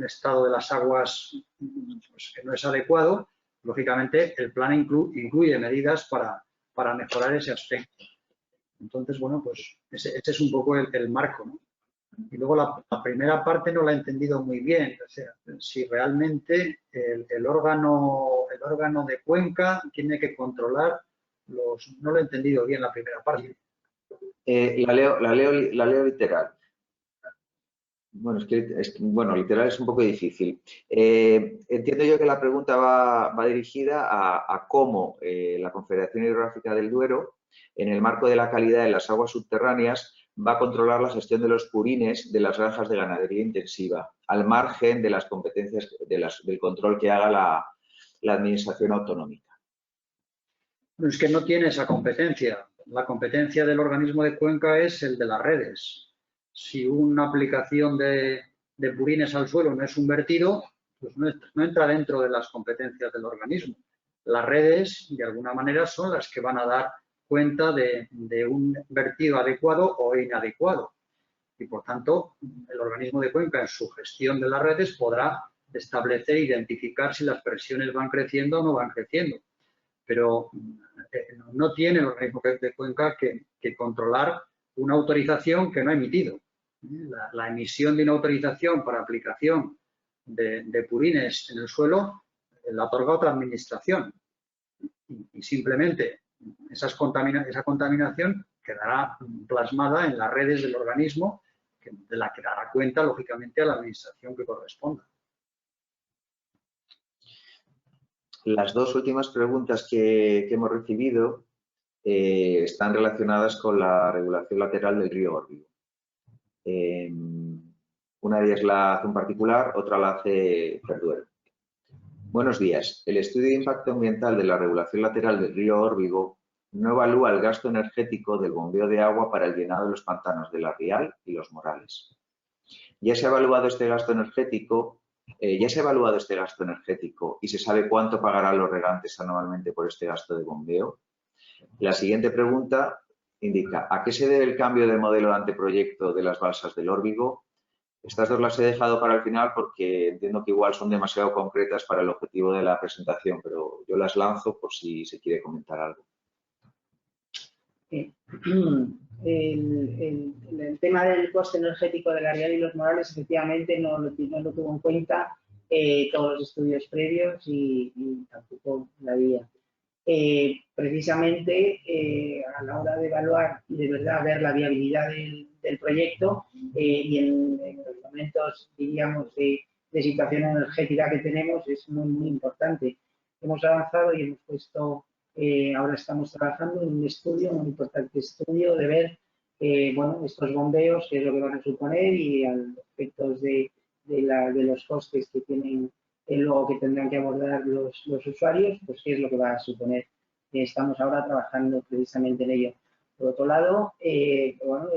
estado de las aguas pues, que no es adecuado, lógicamente el plan incluye medidas para mejorar ese aspecto. Entonces, bueno, pues ese es un poco el marco, ¿no? Y luego la primera parte no la he entendido muy bien. O sea, si realmente el órgano de Cuenca tiene que controlar los... No lo he entendido bien la primera parte. La leo literal. Bueno, bueno, literal es un poco difícil. Entiendo yo que la pregunta va dirigida a cómo la Confederación Hidrográfica del Duero, en el marco de la calidad de las aguas subterráneas, va a controlar la gestión de los purines de las granjas de ganadería intensiva, al margen de las competencias del control que haga la Administración autonómica. No, es que no tiene esa competencia. La competencia del organismo de Cuenca es el de las redes. Si una aplicación de purines al suelo no es un vertido, pues no entra dentro de las competencias del organismo. Las redes, de alguna manera, son las que van a dar cuenta de un vertido adecuado o inadecuado. Y, por tanto, el organismo de Cuenca, en su gestión de las redes, podrá establecer e identificar si las presiones van creciendo o no van creciendo. Pero no tiene el organismo de Cuenca que controlar una autorización que no ha emitido. La emisión de una autorización para aplicación de purines en el suelo la otorga otra administración. Y simplemente esa contaminación quedará plasmada en las redes del organismo, de la que dará cuenta, lógicamente, a la administración que corresponda. Las dos últimas preguntas que hemos recibido están relacionadas con la regulación lateral del río Órbigo. Una de ellas la hace un particular, otra la hace Ferduero. Buenos días. El estudio de impacto ambiental de la regulación lateral del río Órbigo no evalúa el gasto energético del bombeo de agua para el llenado de los pantanos de La Rial y Los Morales. Ya se ha evaluado este gasto energético y se sabe cuánto pagarán los regantes anualmente por este gasto de bombeo. La siguiente pregunta indica, ¿a qué se debe el cambio de modelo de anteproyecto de las balsas del Órbigo? Estas dos las he dejado para el final porque entiendo que igual son demasiado concretas para el objetivo de la presentación, pero yo las lanzo por si se quiere comentar algo. El tema del coste energético de La Rial y Los Morales efectivamente no lo tuvo en cuenta todos los estudios previos y tampoco la vía. Precisamente a la hora de evaluar y de verdad ver la viabilidad del proyecto y en los momentos, diríamos, de situación energética que tenemos es muy importante. Hemos avanzado y hemos puesto, ahora estamos trabajando en un estudio, un importante estudio de ver bueno, estos bombeos, qué es lo que van a suponer y a los efectos de los costes que tienen luego que tendrán que abordar los usuarios, pues qué es lo que va a suponer. Estamos ahora trabajando precisamente en ello. Por otro lado, bueno,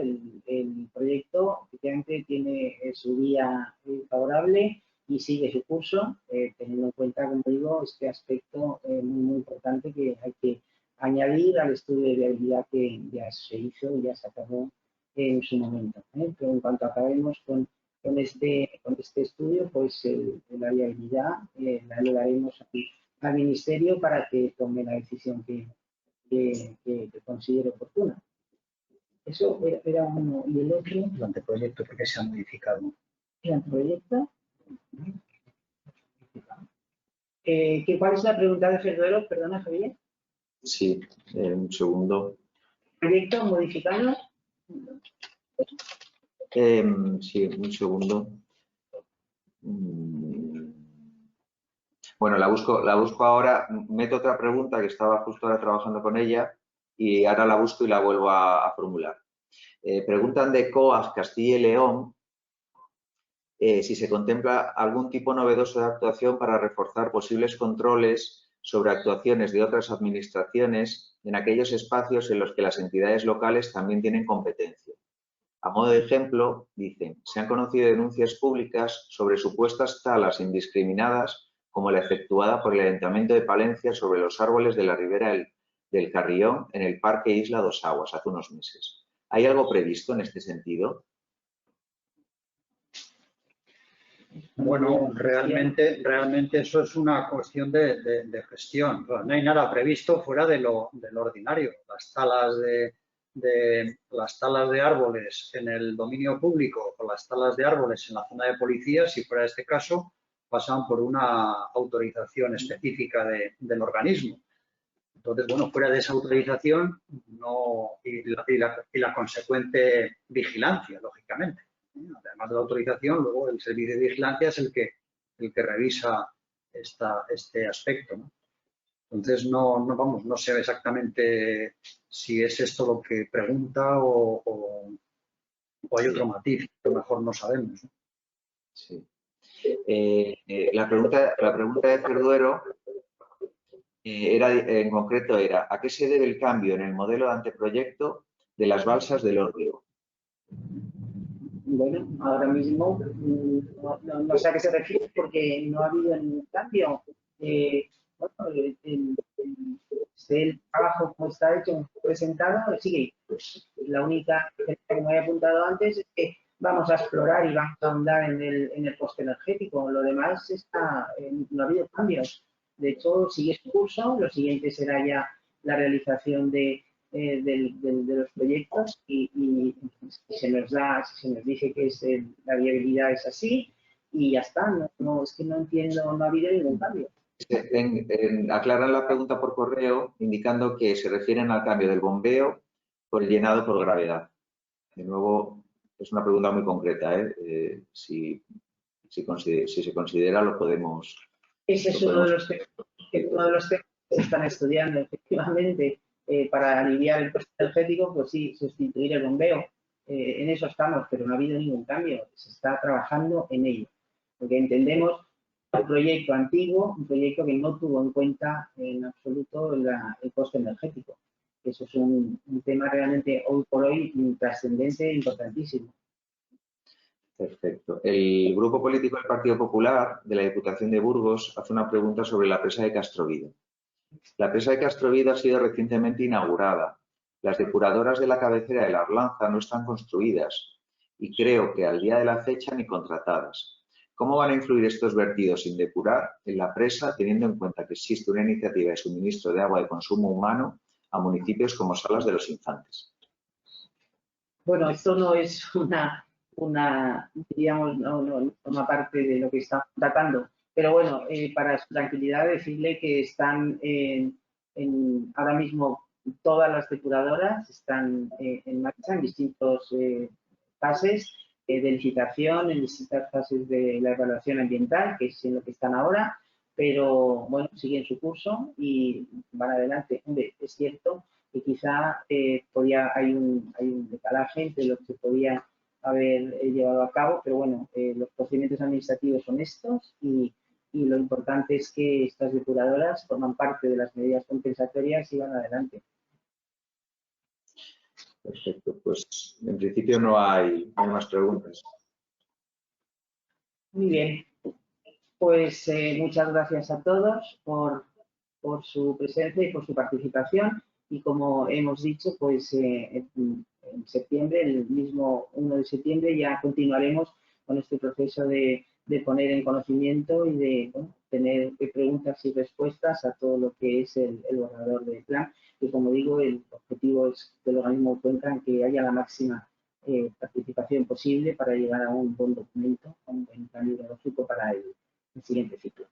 el proyecto efectivamente tiene su vía favorable y sigue su curso, teniendo en cuenta, como digo, este aspecto muy importante que hay que añadir al estudio de viabilidad que ya se hizo y ya se acabó en su momento. Pero en cuanto acabemos con este estudio, pues la viabilidad la elevaremos al Ministerio para que tome la decisión que considere oportuna. Eso era uno. Y el otro, El anteproyecto, porque se ha modificado. ¿El anteproyecto? ¿Cuál es la pregunta de Ferduero? Perdona, Javier. Sí, un segundo. ¿Proyecto modificado? Sí, un segundo. Bueno, la busco ahora. Meto otra pregunta que estaba justo ahora trabajando con ella y ahora la busco y la vuelvo a formular. Preguntan de COAG Castilla y León si se contempla algún tipo novedoso de actuación para reforzar posibles controles sobre actuaciones de otras administraciones en aquellos espacios en los que las entidades locales también tienen competencia. A modo de ejemplo, dicen, se han conocido denuncias públicas sobre supuestas talas indiscriminadas como la efectuada por el Ayuntamiento de Palencia sobre los árboles de la ribera del Carrión en el Parque Isla Dos Aguas hace unos meses. ¿Hay algo previsto en este sentido? Bueno, realmente eso es una cuestión de gestión. No hay nada previsto fuera de lo ordinario. Las talas de de las talas de árboles en el dominio público o las talas de árboles en la zona de policía, si fuera este caso, pasan por una autorización específica del organismo. Entonces, bueno, fuera de esa autorización y la consecuente vigilancia, lógicamente. Además de la autorización, luego el servicio de vigilancia es el que revisa este aspecto, ¿no? Entonces, no sé exactamente si es esto lo que pregunta o hay otro matiz que a lo mejor no sabemos, ¿no? Sí. La pregunta de Cerduero en concreto era ¿a qué se debe el cambio en el modelo de anteproyecto de las balsas del Órbigo? Bueno, ahora mismo no sé a qué se refiere porque no ha habido ningún cambio. El trabajo como está hecho, presentado, sigue. La única que me he apuntado antes es que vamos a explorar y vamos a ahondar en el coste energético. Lo demás no ha habido cambios. De hecho, sigue su curso. Lo siguiente será ya la realización de los proyectos y si se nos dice que la viabilidad es así y ya está. Es que no entiendo, no ha habido ningún cambio. Aclaran la pregunta por correo indicando que se refieren al cambio del bombeo por el llenado por gravedad. De nuevo, es una pregunta muy concreta, ¿eh? Si se considera, lo podemos... Ese es uno de los temas que se están estudiando, efectivamente, para aliviar el coste energético, pues sí, sustituir el bombeo. En eso estamos, pero no ha habido ningún cambio. Se está trabajando en ello, porque entendemos un proyecto antiguo, un proyecto que no tuvo en cuenta en absoluto el coste energético. Eso es un tema realmente hoy por hoy trascendente e importantísimo. Perfecto. El Grupo Político del Partido Popular de la Diputación de Burgos hace una pregunta sobre la presa de Castrovida. La presa de Castrovida ha sido recientemente inaugurada. Las depuradoras de la cabecera de la Arlanza no están construidas y creo que al día de la fecha ni contratadas. ¿Cómo van a influir estos vertidos sin depurar en la presa, teniendo en cuenta que existe una iniciativa de suministro de agua de consumo humano a municipios como Salas de los Infantes? Bueno, esto no es diríamos, no forma parte de lo que estamos tratando. Pero bueno, para su tranquilidad, decirle que están ahora mismo todas las depuradoras están en marcha en distintos fases de licitación, en distintas fases de la evaluación ambiental, que es en lo que están ahora, pero bueno, siguen su curso y van adelante. Hombre, es cierto que quizá hay un decalaje entre lo que se podía haber llevado a cabo, pero bueno, los procedimientos administrativos son estos y lo importante es que estas depuradoras forman parte de las medidas compensatorias y van adelante. Perfecto, pues en principio no hay más preguntas. Muy bien, pues muchas gracias a todos por su presencia y por su participación y como hemos dicho, pues en septiembre, el mismo 1 de septiembre, ya continuaremos con este proceso de poner en conocimiento y de tener preguntas y respuestas a todo lo que es el borrador del plan. Y como digo, el objetivo es del organismo Cuenca que haya la máxima participación posible para llegar a un buen documento, a un buen plan hidrológico para el siguiente ciclo.